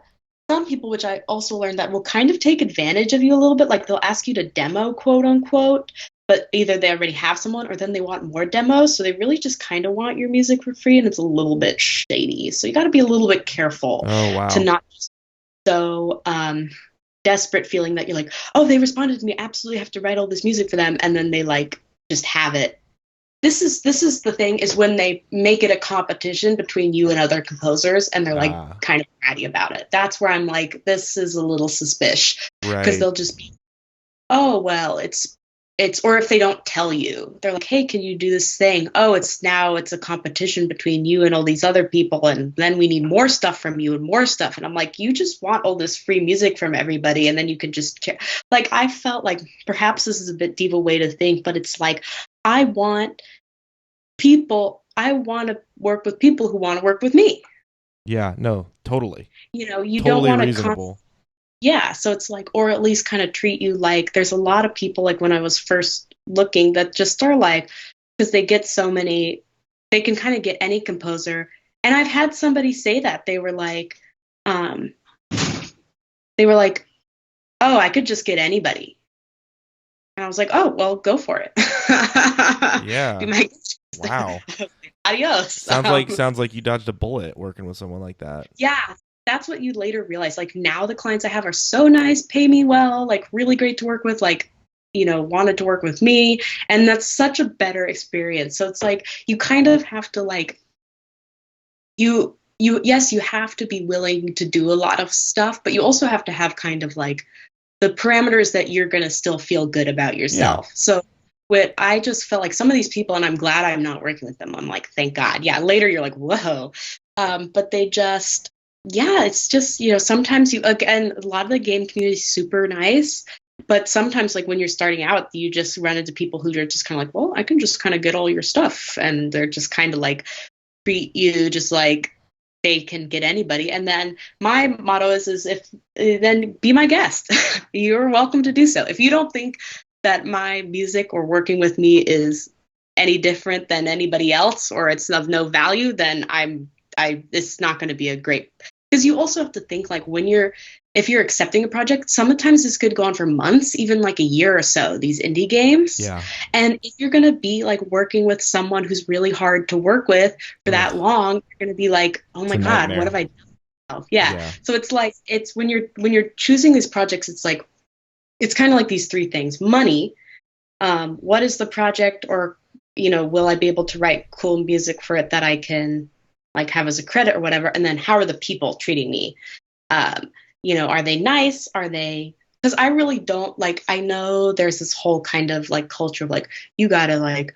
some people, which I also learned, that will kind of take advantage of you a little bit. Like they'll ask you to demo, quote unquote, but either they already have someone or then they want more demos. So they really just kind of want your music for free, and it's a little bit shady. So you got to be a little bit careful to not just so desperate feeling that you're like, oh, they responded to me, I absolutely have to write all this music for them. And then they like just have it. This is the thing, is when they make it a competition between you and other composers, and they're like kind of bratty about it. That's where I'm like, this is a little suspicious, because they'll just be, oh, well, it's, or if they don't tell you, they're like, hey, can you do this thing? Oh, it's a competition between you and all these other people, and then we need more stuff from you and more stuff. And I'm like, you just want all this free music from everybody, and then you can just like, I felt like perhaps this is a bit diva way to think, but it's like, I want to work with people who want to work with me. Yeah, no, totally. You totally don't want reasonable. Yeah, so it's like, or at least kind of treat you like, there's a lot of people, like when I was first looking, that just are like, because they get so many, they can kind of get any composer. And I've had somebody say that they were like, oh, I could just get anybody. And I was like, oh, well, go for it. Yeah. Wow. Adios. Sounds like you dodged a bullet working with someone like that. Yeah. that's what you later realize. Like now the clients I have are so nice, pay me well, like really great to work with, like, wanted to work with me. And that's such a better experience. So it's like you kind of have to like yes, you have to be willing to do a lot of stuff, but you also have to have kind of like the parameters that you're going to still feel good about yourself. Yeah. So what I just felt like some of these people, and I'm glad I'm not working with them. I'm like, thank God. Yeah. Later you're like, whoa. But they just, yeah, it's just, sometimes again, a lot of the game community is super nice, but sometimes like when you're starting out, you just run into people who are just kind of like, well, I can just kind of get all your stuff. And they're just kind of like treat you just like they can get anybody. And then my motto is if then be my guest. You're welcome to do so. If you don't think that my music or working with me is any different than anybody else, or it's of no value, then it's not going to be a great, because you also have to think like if you're accepting a project, sometimes this could go on for months, even like a year or so, these indie games. Yeah. And if you're going to be like working with someone who's really hard to work with for that long, you're going to be like, oh my God, what have I done? Yeah. So it's like, it's when you're choosing these projects, it's like, it's kind of like these three things: money, what is the project, or, will I be able to write cool music for it that I can like have as a credit or whatever? And then how are the people treating me? Are they nice? Are they, because I really don't like, I know there's this whole kind of like culture of like, you gotta like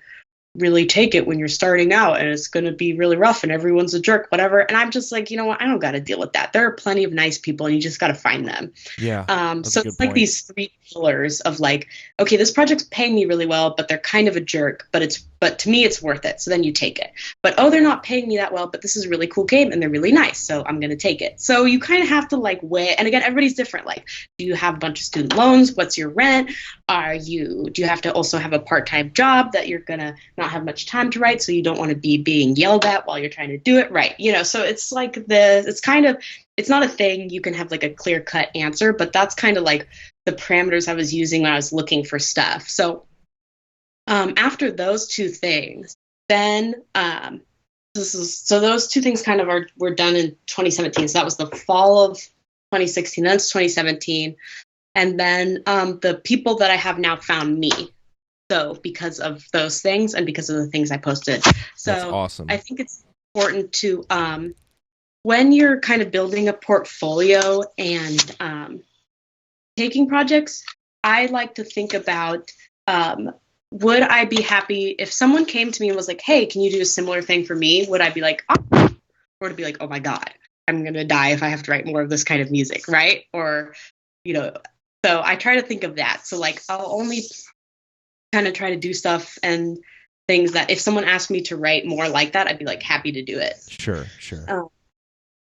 really take it when you're starting out and it's going to be really rough and everyone's a jerk, whatever. And I'm just like, you know what? I don't got to deal with that. There are plenty of nice people and you just got to find them. Yeah. So it's like these three pillars of like, okay, this project's paying me really well, but they're kind of a jerk, but to me, it's worth it. So then you take it. But, oh, they're not paying me that well, but this is a really cool game and they're really nice. So I'm going to take it. So you kind of have to like weigh, and again, everybody's different. Like, do you have a bunch of student loans? What's your rent? Do you have to also have a part-time job that you're going to not have much time to write? So you don't want to be being yelled at while you're trying to do it right. So it's like it's not a thing you can have like a clear cut answer, but that's kind of like the parameters I was using when I was looking for stuff. So after those two things, then those two things kind of were done in 2017. So that was the fall of 2016. That's 2017. And then the people that I have now found me. So because of those things and because of the things I posted. So that's awesome. I think it's important to, when you're kind of building a portfolio and taking projects, I like to think about, would I be happy if someone came to me and was like, hey, can you do a similar thing for me? Would I be like, oh, or to be like, oh my God, I'm going to die if I have to write more of this kind of music, right? Or, so I try to think of that. So like, I'll only kind of try to do stuff and things that if someone asked me to write more like that, I'd be like happy to do it. Sure.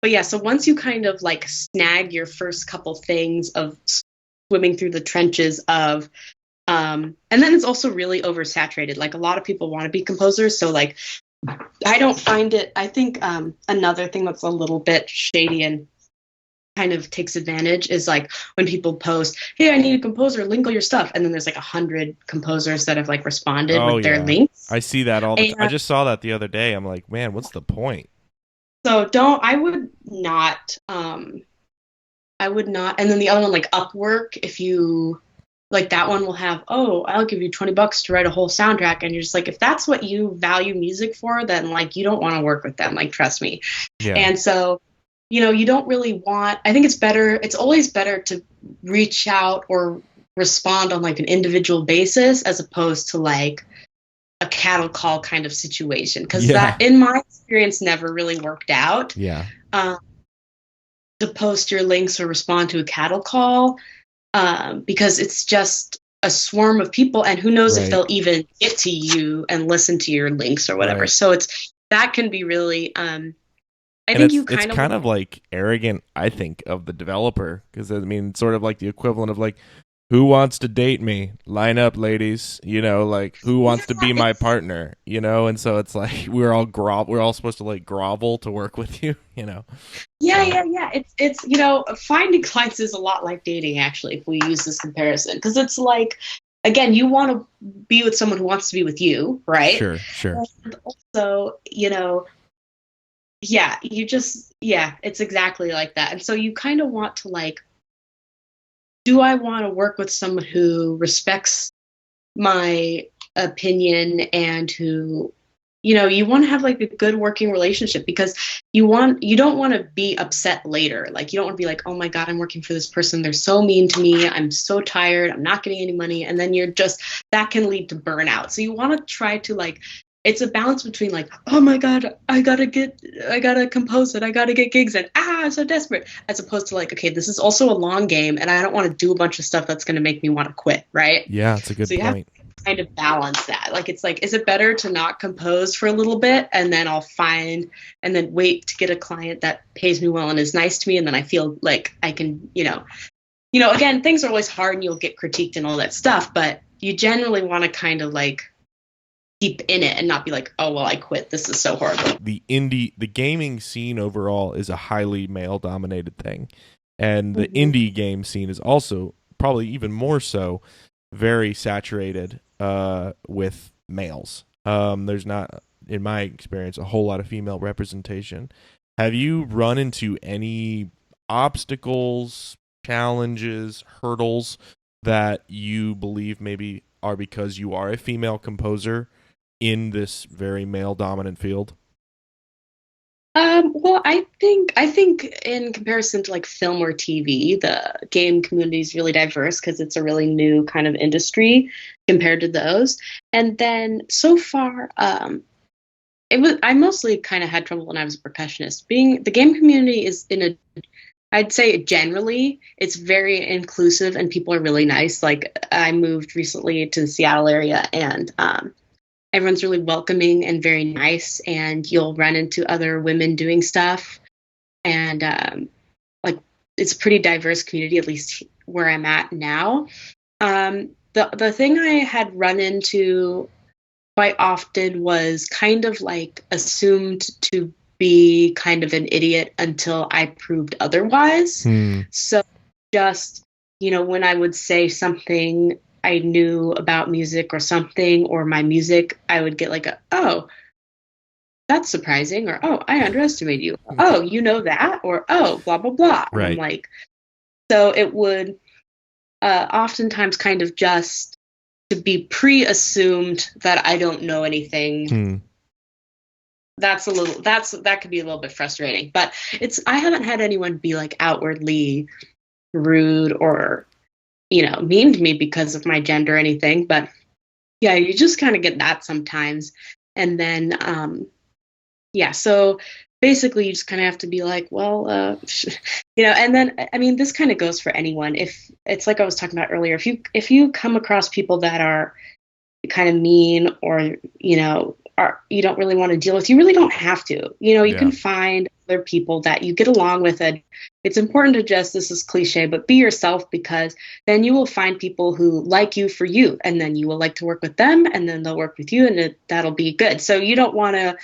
But yeah, so once you kind of like snag your first couple things of swimming through the trenches of, and then it's also really oversaturated. Like a lot of people want to be composers. So like, I don't find it, I think another thing that's a little bit shady and kind of takes advantage is like when people post, hey, I need a composer, link all your stuff, and then there's like 100 composers that have like responded with their links. I see that all the time. I just saw that the other day. I'm like, man, what's the point? So I would not, and then the other one, like Upwork, if you like that one will have, oh, I'll give you $20 to write a whole soundtrack, and you're just like, if that's what you value music for, then like you don't want to work with them, like trust me. Yeah. And so you don't really want, I think it's always better to reach out or respond on like an individual basis as opposed to like a cattle call kind of situation. Because that, in my experience, never really worked out. Yeah. To post your links or respond to a cattle call because it's just a swarm of people and who knows if they'll even get to you and listen to your links or whatever. Right. So that can be really, I think it's kind of like arrogant, I think, of the developer, because I mean, sort of like the equivalent of like, who wants to date me? Line up, ladies. Like who wants to be my partner? And so it's like we're all supposed to like grovel to work with you. Yeah. It's finding clients is a lot like dating, actually, if we use this comparison, because it's like, again, you want to be with someone who wants to be with you, right? Sure. And also, yeah, yeah, it's exactly like that. And so you kind of want to like, do I want to work with someone who respects my opinion and who, you want to have like a good working relationship, because you don't want to be upset later. Like, you don't want to be like, oh my God, I'm working for this person, they're so mean to me, I'm so tired, I'm not getting any money. And then that can lead to burnout. So you want to try to like, it's a balance between like, oh my God, I gotta compose it, I gotta get gigs, and I'm so desperate, as opposed to like, okay, this is also a long game and I don't want to do a bunch of stuff that's going to make me want to quit, right? Yeah, it's a good So you have point. to kind of balance that. Like, it's like, is it better to not compose for a little bit and then and then wait to get a client that pays me well and is nice to me, and then I feel like I can, again, things are always hard and you'll get critiqued and all that stuff, but you generally want to kind of like keep in it and not be like, oh well, I quit, this is so horrible. The gaming scene overall is a highly male dominated thing, and the Mm-hmm. indie game scene is also probably even more so very saturated with males. There's not, in my experience, a whole lot of female representation. Have you run into any obstacles, challenges, hurdles that you believe maybe are because you are a female composer in this very male dominant field? Well, I think in comparison to like film or TV, the game community is really diverse because it's a really new kind of industry compared to those. And then so far, I mostly kind of had trouble when I was a percussionist. Being the game community is I'd say generally it's very inclusive and people are really nice. Like, I moved recently to the Seattle area, and everyone's really welcoming and very nice, and you'll run into other women doing stuff, and like, it's a pretty diverse community, at least where I'm at now. The thing I had run into quite often was kind of like assumed to be kind of an idiot until I proved otherwise. So just, when I would say something I knew about music or something, or my music, I would get like oh, that's surprising, or oh, I underestimated you. Oh, you know that, or oh, blah, blah, blah. And I'm Right. like, so it would oftentimes kind of just to be pre-assumed that I don't know anything. That could be a little bit frustrating, but I haven't had anyone be like outwardly rude or, mean to me because of my gender or anything. But yeah, you just kind of get that sometimes. And then, yeah, so basically you just kind of have to be like, well, and then, I mean, this kind of goes for anyone. If it's like I was talking about earlier, if you come across people that are kind of mean, or, you don't really want to deal with, you really don't have to. You Yeah. can find other people that you get along with. And it's important to just, this is cliche, but be yourself, because then you will find people who like you for you, and then you will like to work with them, and then they'll work with you, and that'll be good. So you don't want to,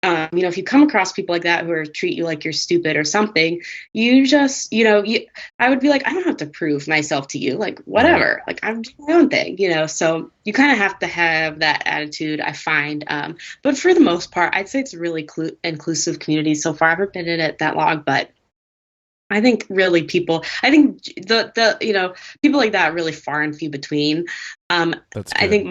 if you come across people like that who treat you like you're stupid or something, you just, I would be like, I don't have to prove myself to you, like, whatever, Right. like, I'm doing my own thing, so you kind of have to have that attitude, I find. But for the most part, I'd say it's a really inclusive community so far. I haven't been in it that long, but I think really I think people like that are really far and few between. That's I good. think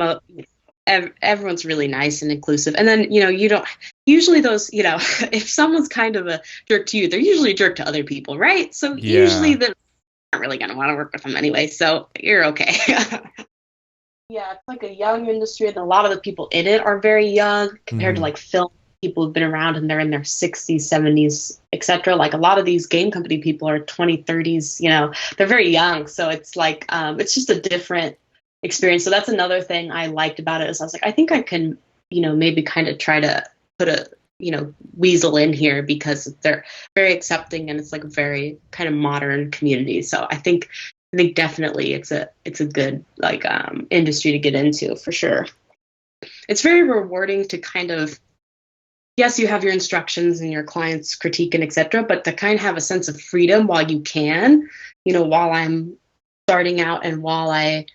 everyone's really nice and inclusive. And then, you don't usually those, if someone's kind of a jerk to you, they're usually a jerk to other people, right? So usually Yeah. they're not really going to want to work with them anyway. So you're okay. Yeah, it's like a young industry, and a lot of the people in it are very young compared to Hmm. like film people who've been around and they're in their 60s, 70s, etc. Like, a lot of these game company people are 20, 30s, they're very young. So it's like, it's just a different experience. So that's another thing I liked about it, is I was like, I think I can, maybe kind of try to put a, weasel in here, because they're very accepting and it's like a very kind of modern community. So I think definitely it's a good like industry to get into for sure. It's very rewarding to kind of, yes, you have your instructions and your clients critique and etc., but to kind of have a sense of freedom while you can, while I'm starting out, and while I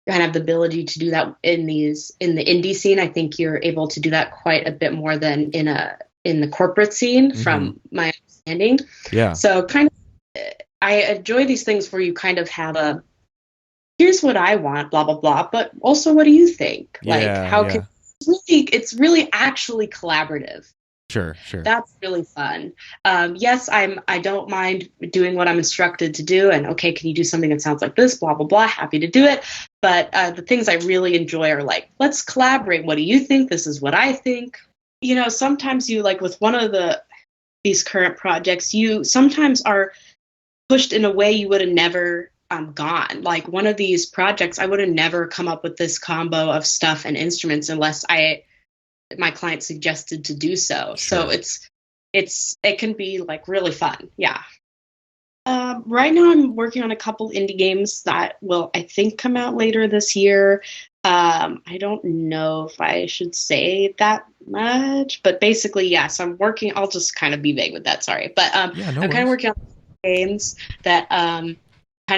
kind of have the ability to do that in the indie scene. I think you're able to do that quite a bit more than in a in the corporate scene, Mm-hmm. from my understanding. Yeah. So kind of, I enjoy these things where you kind of have a, here's what I want, blah blah blah, but also what do you think? Like, Yeah. how can Yeah. it's really actually collaborative. Sure. Sure. That's really fun. Yes, I don't mind doing what I'm instructed to do. And okay, can you do something that sounds like this? Blah blah blah. Happy to do it. But the things I really enjoy are like, let's collaborate. What do you think? This is what I think. Sometimes you like with one of these current projects, you sometimes are pushed in a way you would have never gone. Like one of these projects, I would have never come up with this combo of stuff and instruments unless my client suggested to do so. So Sure. it can be like really fun. Yeah. Right now I'm working on a couple indie games that will, I think, come out later this year. I don't know if I should say that much, but basically, yes, I'm working. I'll just kind of be vague with that. Sorry. But Yeah. No I'm kind of worries. working on games that kind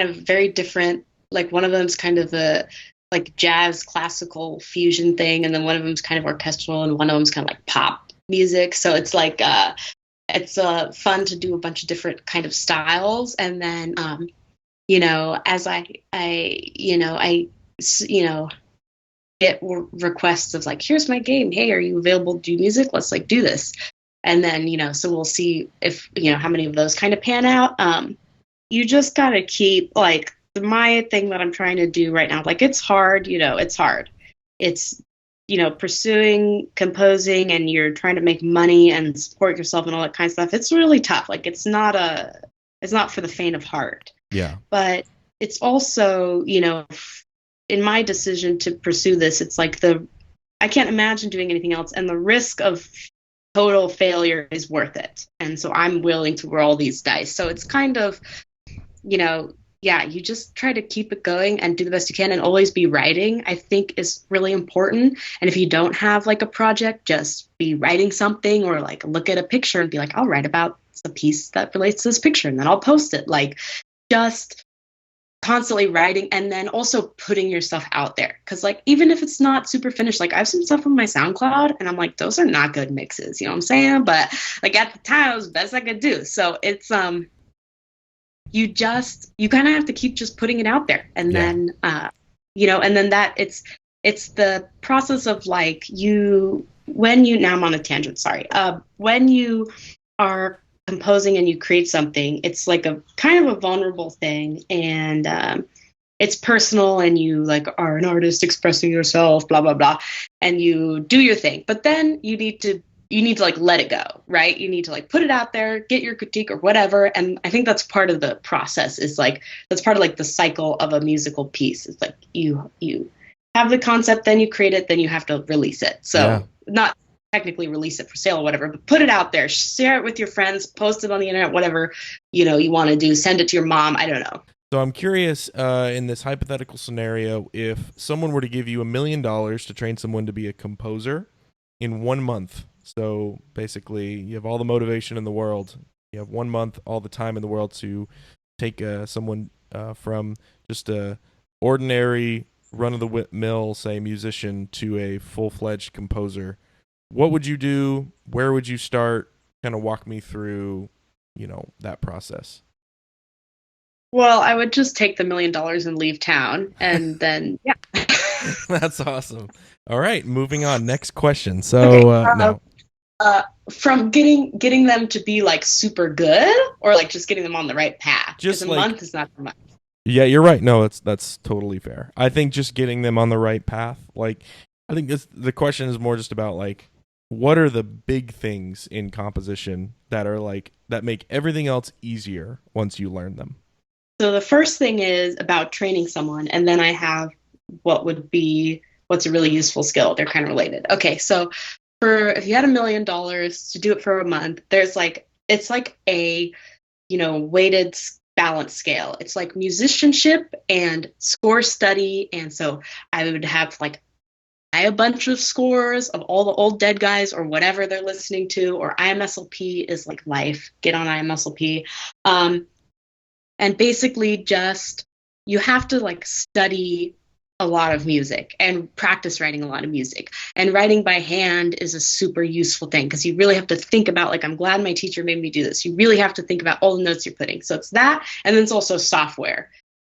of very different. Like one of them's kind of a like jazz classical fusion thing, and then one of them's kind of orchestral, and one of them's kind of like pop music. So it's like it's fun to do a bunch of different kind of styles, and then as I get requests of like, here's my game, hey, are you available to do music, let's like do this. And then so we'll see if how many of those kind of pan out. You just gotta keep like my thing that I'm trying to do right now, like it's hard, it's hard. It's pursuing composing, and you're trying to make money and support yourself and all that kind of stuff. It's really tough. Like it's not for the faint of heart. Yeah. But it's also, in my decision to pursue this, it's like I can't imagine doing anything else, and the risk of total failure is worth it. And so I'm willing to roll these dice. So it's kind of, yeah, you just try to keep it going and do the best you can, and always be writing, I think, is really important. And if you don't have like a project, just be writing something, or like look at a picture and be like, I'll write about a piece that relates to this picture and then I'll post it. Like just constantly writing, and then also putting yourself out there, because like even if it's not super finished, like I have some stuff on my SoundCloud and I'm like, those are not good mixes, you know what I'm saying? But like at the time it was the best I could do. So it's you kind of have to keep just putting it out there, and Yeah. then and then that it's the process of like now I'm on a tangent, sorry. When you are composing and you create something, it's like a kind of a vulnerable thing, and it's personal, and you like are an artist expressing yourself, blah blah blah, and you do your thing. But then you need to like let it go, right? You need to like put it out there, get your critique or whatever. And I think that's part of the process, is like that's part of like the cycle of a musical piece. It's like you have the concept, then you create it, then you have to release it. Yeah. So not technically release it for sale or whatever, but put it out there, share it with your friends, post it on the internet, whatever you want to do, send it to your mom, I don't know. So I'm curious, in this hypothetical scenario, if someone were to give you $1 million to train someone to be a composer in 1 month. So basically, you have all the motivation in the world. You have 1 month, all the time in the world to take someone from just a ordinary run-of-the-mill, say, musician to a full-fledged composer. What would you do? Where would you start? Kind of walk me through, that process. Well, I would just take the $1 million and leave town, and then yeah. That's awesome. All right, moving on. Next question. So Okay, no, from getting them to be like super good, or like just getting them on the right path, because just a like, month is not much. yeah, you're right. No, that's totally fair. I think just getting them on the right path. Like, I think the question is more just about like, what are the big things in composition that are like that make everything else easier once you learn them? So the first thing is about training someone, and then I have what's a really useful skill. They're kind of related. Okay, so if you had $1 million to do it for a month, it's like a weighted balance scale. It's like musicianship and score study, and so I would have like a bunch of scores of all the old dead guys or whatever they're listening to, or IMSLP is like life. Get on IMSLP. And basically just you have to like study a lot of music and practice writing a lot of music. And writing by hand is a super useful thing because you really have to think about, like, I'm glad my teacher made me do this. You really have to think about all the notes you're putting. So it's that. And then it's also software.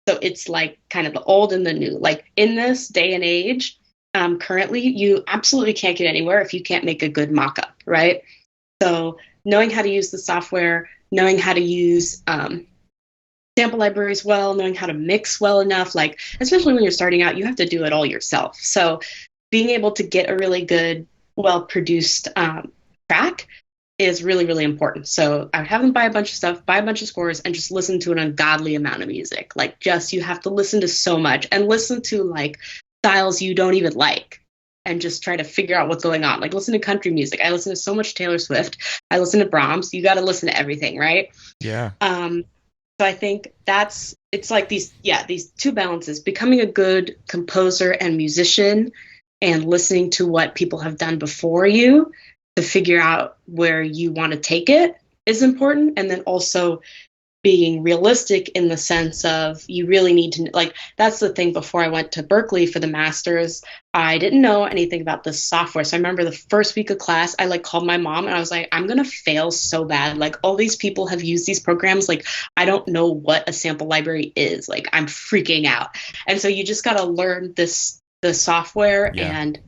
So it's like kind of the old and the new. Like in this day and age, currently, you absolutely can't get anywhere if you can't make a good mock-up, right? So knowing how to use the software, knowing how to use sample libraries well, knowing how to mix well enough, like especially when you're starting out, you have to do it all yourself. So being able to get a really good, well-produced track is really, really important. So I would have them buy a bunch of stuff, buy a bunch of scores, and just listen to an ungodly amount of music. Like just you have to listen to so much and listen to like styles you don't even like and just try to figure out what's going on. Like listen to country music. I listen to so much Taylor Swift. I listen to Brahms. You got to listen to everything, right? Yeah. So I think it's like these two balances, becoming a good composer and musician and listening to what people have done before you to figure out where you want to take it is important. And then also being realistic in the sense of you really need to, like, that's the thing. Before I went to Berklee for the master's, I didn't know anything about this software. So I remember the first week of class, I like called my mom and I was like, I'm going to fail so bad. Like all these people have used these programs. Like, I don't know what a sample library is. Like I'm freaking out. And so you just got to learn the software. Yeah. And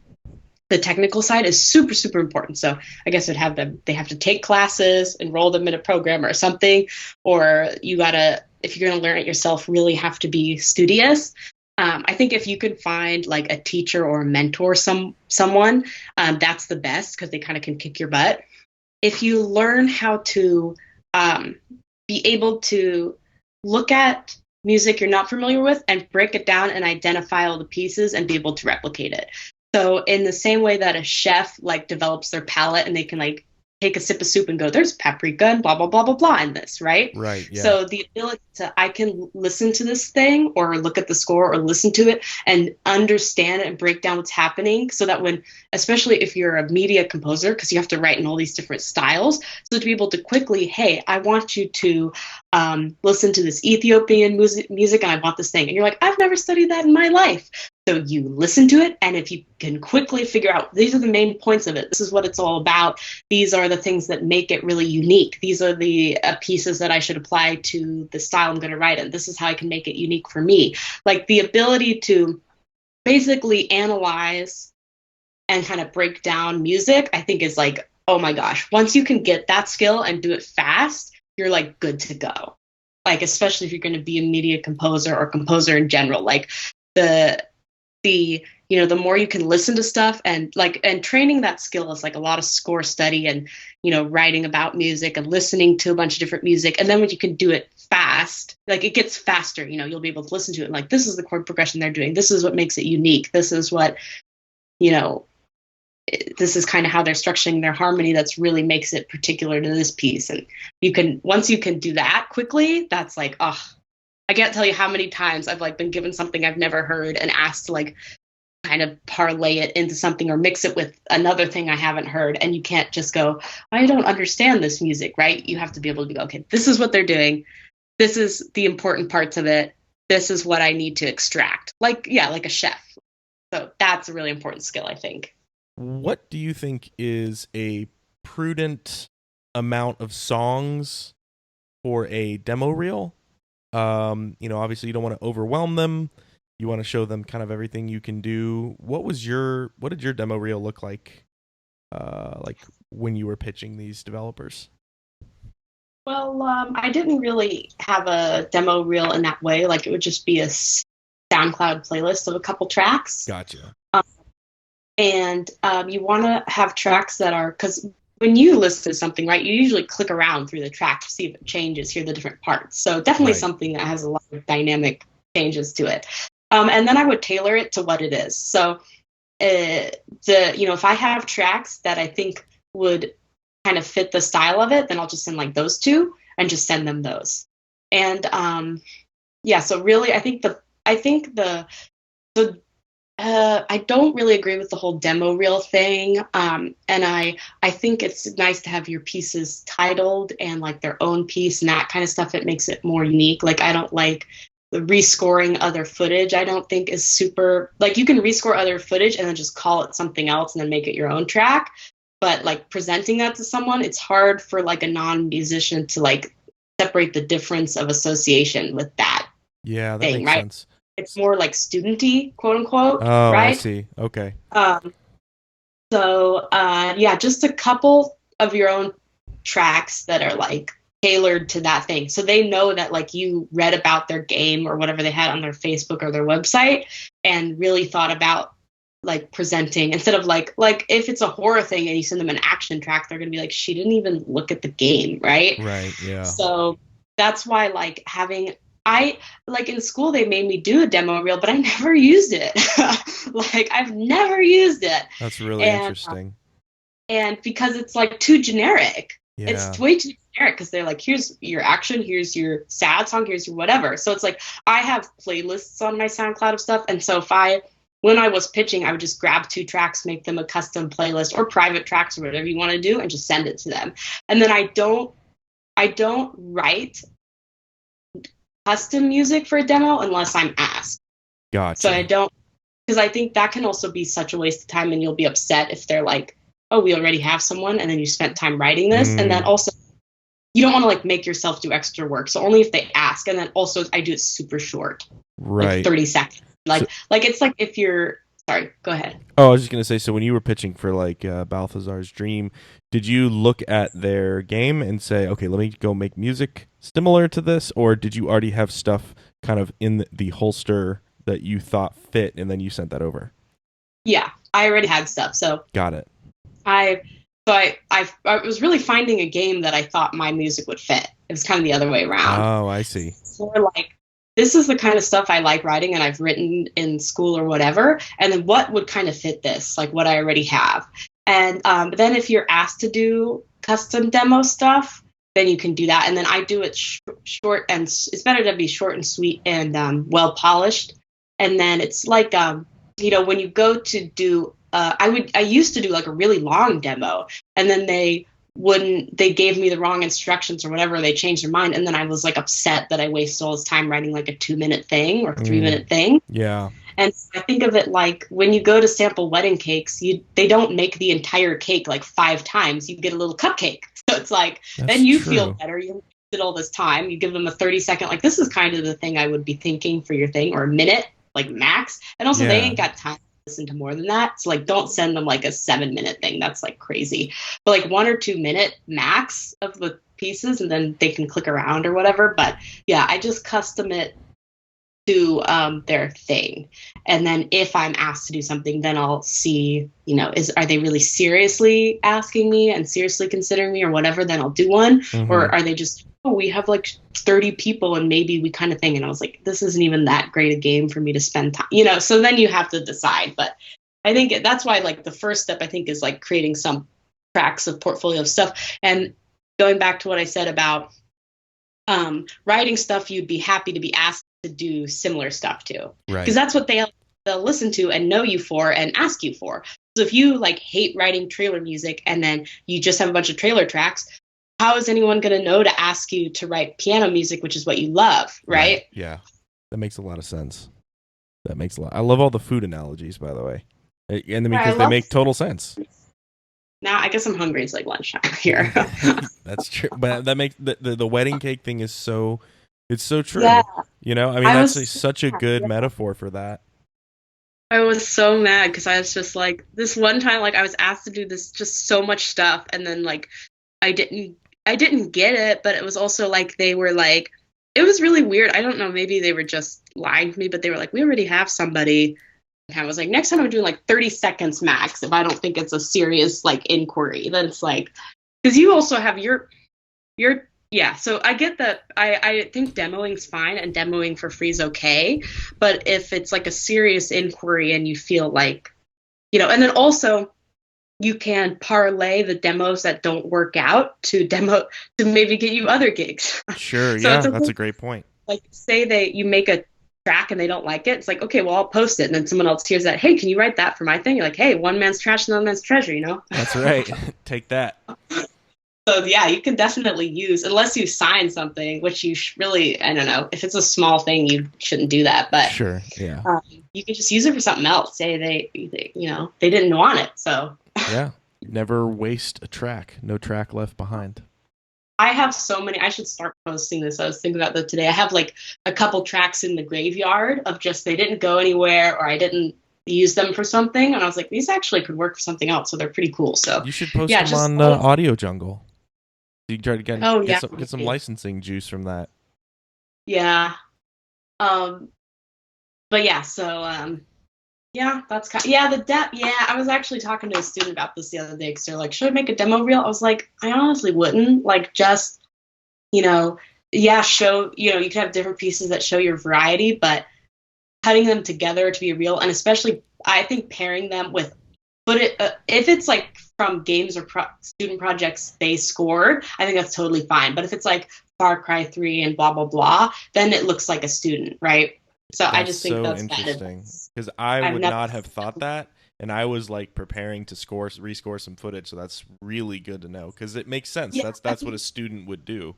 the technical side is super, super important. So I guess they have to take classes, enroll them in a program or something, or you gotta, if you're gonna learn it yourself, really have to be studious. I think if you could find like a teacher or a mentor, someone, that's the best because they kind of can kick your butt. If you learn how to be able to look at music you're not familiar with and break it down and identify all the pieces and be able to replicate it. So in the same way that a chef like develops their palate and they can like take a sip of soup and go, there's paprika and blah, blah, blah, blah, blah in this, right? Right. Yeah. So the ability I can listen to this thing or look at the score or listen to it and understand and break down what's happening so that when, especially if you're a media composer, because you have to write in all these different styles, so to be able to quickly, hey, I want you to listen to this Ethiopian music and I want this thing. And you're like, I've never studied that in my life. So you listen to it, and if you can quickly figure out, these are the main points of it. This is what it's all about. These are the things that make it really unique. These are the pieces that I should apply to the style I'm going to write in. This is how I can make it unique for me. Like the ability to basically analyze and kind of break down music, I think is like, oh my gosh, once you can get that skill and do it fast, you're like good to go. Like, especially if you're going to be a media composer or composer in general, like the more you can listen to stuff and training that skill is like a lot of score study and, writing about music and listening to a bunch of different music. And then when you can do it fast, like it gets faster, you'll be able to listen to it. And like, this is the chord progression they're doing. This is what makes it unique. This is what, this is kind of how they're structuring their harmony. That's really makes it particular to this piece. And once you can do that quickly, that's like, oh, I can't tell you how many times I've like been given something I've never heard and asked to like kind of parlay it into something or mix it with another thing I haven't heard. And you can't just go, I don't understand this music, right? You have to be able to go, okay, this is what they're doing. This is the important parts of it. This is what I need to extract. Like a chef. So that's a really important skill, I think. What do you think is a prudent amount of songs for a demo reel? Obviously you don't want to overwhelm them. You want to show them kind of everything you can do. What did your demo reel look like when you were pitching these developers? Well, I didn't really have a demo reel in that way. Like it would just be a SoundCloud playlist of a couple tracks. Gotcha. And you want to have tracks that are, because when you listen to something, right, you usually click around through the track to see if it changes, hear the different parts. So definitely Right. Something that has a lot of dynamic changes to it. And then I would tailor it to what it is. So if I have tracks that I think would kind of fit the style of it, then I'll just send like those two and just send them those. And so really I don't really agree with the whole demo reel thing. And I think it's nice to have your pieces titled and like their own piece and that kind of stuff. It makes it more unique. Like I don't like the rescoring other footage, I don't think is super, like, you can rescore other footage and then just call it something else and then make it your own track. But like presenting that to someone, it's hard for like a non-musician to like separate the difference of association with that Yeah, that thing, makes right? sense. It's more like studenty, quote unquote, Oh, I right? see. Okay. Yeah, just a couple of your own tracks that are like tailored to that thing. So they know that like you read about their game or whatever they had on their Facebook or their website and really thought about like presenting instead of like if it's a horror thing and you send them an action track, they're gonna be like, she didn't even look at the game, right? Right. Yeah. So that's why like having I like in school they made me do a demo reel, but I never used it. Like I've never used it. That's really interesting. And because it's like too generic. Yeah. It's way too generic because they're like, here's your action, here's your sad song, here's your whatever. So it's like I have playlists on my SoundCloud of stuff. And so when I was pitching, I would just grab 2 tracks, make them a custom playlist or private tracks or whatever you want to do and just send it to them. And then I don't write custom music for a demo unless I'm asked. Gotcha. So I don't, because I think that can also be such a waste of time and you'll be upset if they're like, oh, we already have someone and then you spent time writing this. And then also you don't want to like make yourself do extra work. So only if they ask. And then also I do it super short, right? Like 30 seconds. Like it's like if you're, sorry, go ahead. Oh, I was just going to say, so when you were pitching for like Balthazar's Dream, did you look at their game and say, okay, let me go make music similar to this? Or did you already have stuff kind of in the holster that you thought fit and then you sent that over? Yeah, I already had stuff. So got it. I was really finding a game that I thought my music would fit. It was kind of the other way around. Oh, I see. More like, this is the kind of stuff I like writing and I've written in school or whatever. And then what would kind of fit this, like what I already have. And but then if you're asked to do custom demo stuff, then you can do that. And then I do it short and it's better to be short and sweet and well polished. And then it's like, when you go to do, I used to do like a really long demo and then they gave me the wrong instructions or whatever, they changed their mind. And then I was like upset that I wasted all this time writing like a 2-minute thing or 3-minute thing. Yeah. And I think of it like when you go to sample wedding cakes, they don't make the entire cake like 5 times. You get a little cupcake. So it's like, then you feel better. You wasted all this time. You give them a 30-second, like this is kind of the thing I would be thinking for your thing, or a minute, like max. And also they ain't got time to listen to more than that. So like, don't send them like a 7-minute thing. That's like crazy. But like 1 or 2 minute max of the pieces, and then they can click around or whatever. But yeah, I just custom it to their thing. And then if I'm asked to do something, then I'll see, are they really seriously asking me and seriously considering me or whatever, then I'll do one. Mm-hmm. Or are they just, we have like 30 people and maybe we kind of thing. And I was like, this isn't even that great a game for me to spend time, so then you have to decide. But I think that's why like the first step I think is like creating some tracks of portfolio of stuff. And going back to what I said about writing stuff you'd be happy to be asked to do similar stuff to, right? Because that's what they'll listen to and know you for and ask you for. So if you like hate writing trailer music and then you just have a bunch of trailer tracks, how is anyone going to know to ask you to write piano music, which is what you love, right? Yeah, that makes a lot of sense. I love all the food analogies, by the way, and because they make total sense. Now I guess I'm hungry. It's like lunchtime here. That's true, but that makes the wedding cake thing is so. It's so true. Yeah. That's such a good metaphor for that. I was so mad because I was just like, this one time, like I was asked to do this, just so much stuff. And then like, I didn't get it, but it was also like, they were like, it was really weird. I don't know. Maybe they were just lying to me, but they were like, we already have somebody. And I was like, next time I'm doing like 30 seconds max. If I don't think it's a serious like inquiry, then it's like, because you also have your yeah, so I get that. I think demoing's fine and demoing for free is okay. But if it's like a serious inquiry and you feel like, and then also you can parlay the demos that don't work out to maybe get you other gigs. Sure, so yeah, that's a great point. Like say you make a track and they don't like it. It's like, okay, well, I'll post it. And then someone else hears that, hey, can you write that for my thing? You're like, hey, one man's trash, another man's treasure, That's right. Take that. So yeah, you can definitely use, unless you sign something, which you really, I don't know, if it's a small thing, you shouldn't do that. But Sure. Yeah. you can just use it for something else. Say they didn't want it. So Yeah. Never waste a track. No track left behind. I have so many. I should start posting this. I was thinking about that today. I have like a couple tracks in the graveyard of just they didn't go anywhere or I didn't use them for something, and I was like, these actually could work for something else. So they're pretty cool. So You should post yeah, them just on Audio Jungle. You can try to oh yeah, get some licensing juice from that. yeah. But yeah, yeah, that's kind. Yeah, Yeah, I was actually talking to a student about this the other day because they're like, "Should I make a demo reel?" I was like, "I honestly wouldn't. Like, just you know, yeah, show. You can have different pieces that show your variety, but putting them together to be a reel, and especially, I think pairing them with, if it's like from games or student projects they scored, I think that's totally fine. But if it's like Far Cry 3 and blah blah blah, then it looks like a student, right? So I That's just think so that's interesting because I I've would never not have thought that, and I was like preparing to rescore some footage. So that's really good to know because it makes sense. Yeah, That's what a student would do.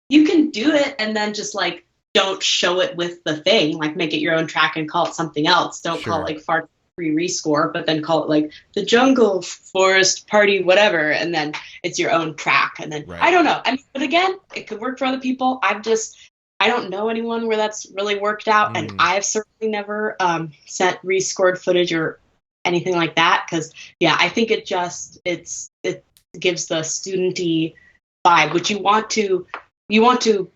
you can do it and then just like don't show it with the thing, like make it your own track and call it something else. Don't call Sure. it like Far Cry rescore, but then call it like the jungle forest party whatever, and then it's your own track. And then Right. I don't know. I mean, but again, it could work for other people. I don't know anyone where that's really worked out, and I've certainly never sent rescored footage or anything like that because yeah, I think it gives the studenty vibe, which you want to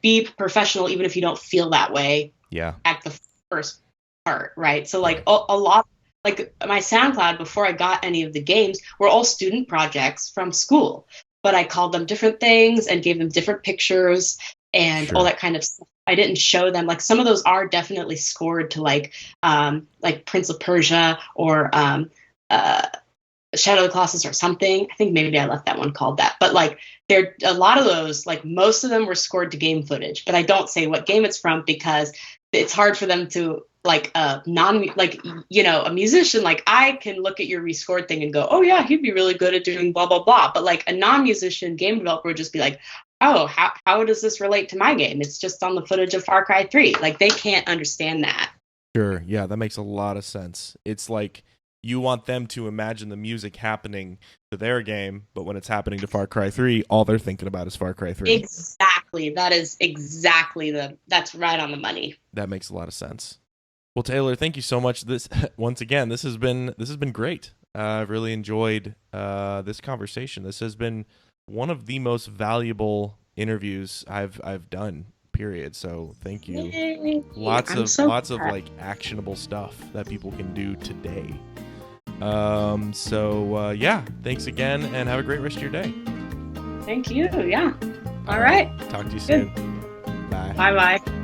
be professional even if you don't feel that way. Yeah. At the first part, right? So like a lot, like my SoundCloud before I got any of the games were all student projects from school, but I called them different things and gave them different pictures and all that kind of stuff. I didn't show them, like some of those are definitely scored to like Prince of Persia or Shadow of the Colossus or something. I think maybe I left that one called that. But like there a lot of those, like most of them were scored to game footage, but I don't say what game it's from because it's hard for them to like a musician, like I can look at your rescored thing and go, oh yeah, he'd be really good at doing blah blah blah. But like a non-musician game developer would just be like, oh, how does this relate to my game? It's just on the footage of Far Cry 3. Like they can't understand that. Sure. Yeah, that makes a lot of sense. It's like you want them to imagine the music happening to their game, but when it's happening to Far Cry 3, all they're thinking about is Far Cry 3. Exactly. That is exactly that's right on the money. That makes a lot of sense. Well, Taylor, thank you so much. This once again, this has been great. I've really enjoyed this conversation. This has been one of the most valuable interviews I've done. Period. So thank you. Yay. Lots of like actionable stuff that people can do today. Yeah, thanks again and have a great rest of your day. Thank you. Yeah. All right. Talk to you soon. Bye. Bye-bye.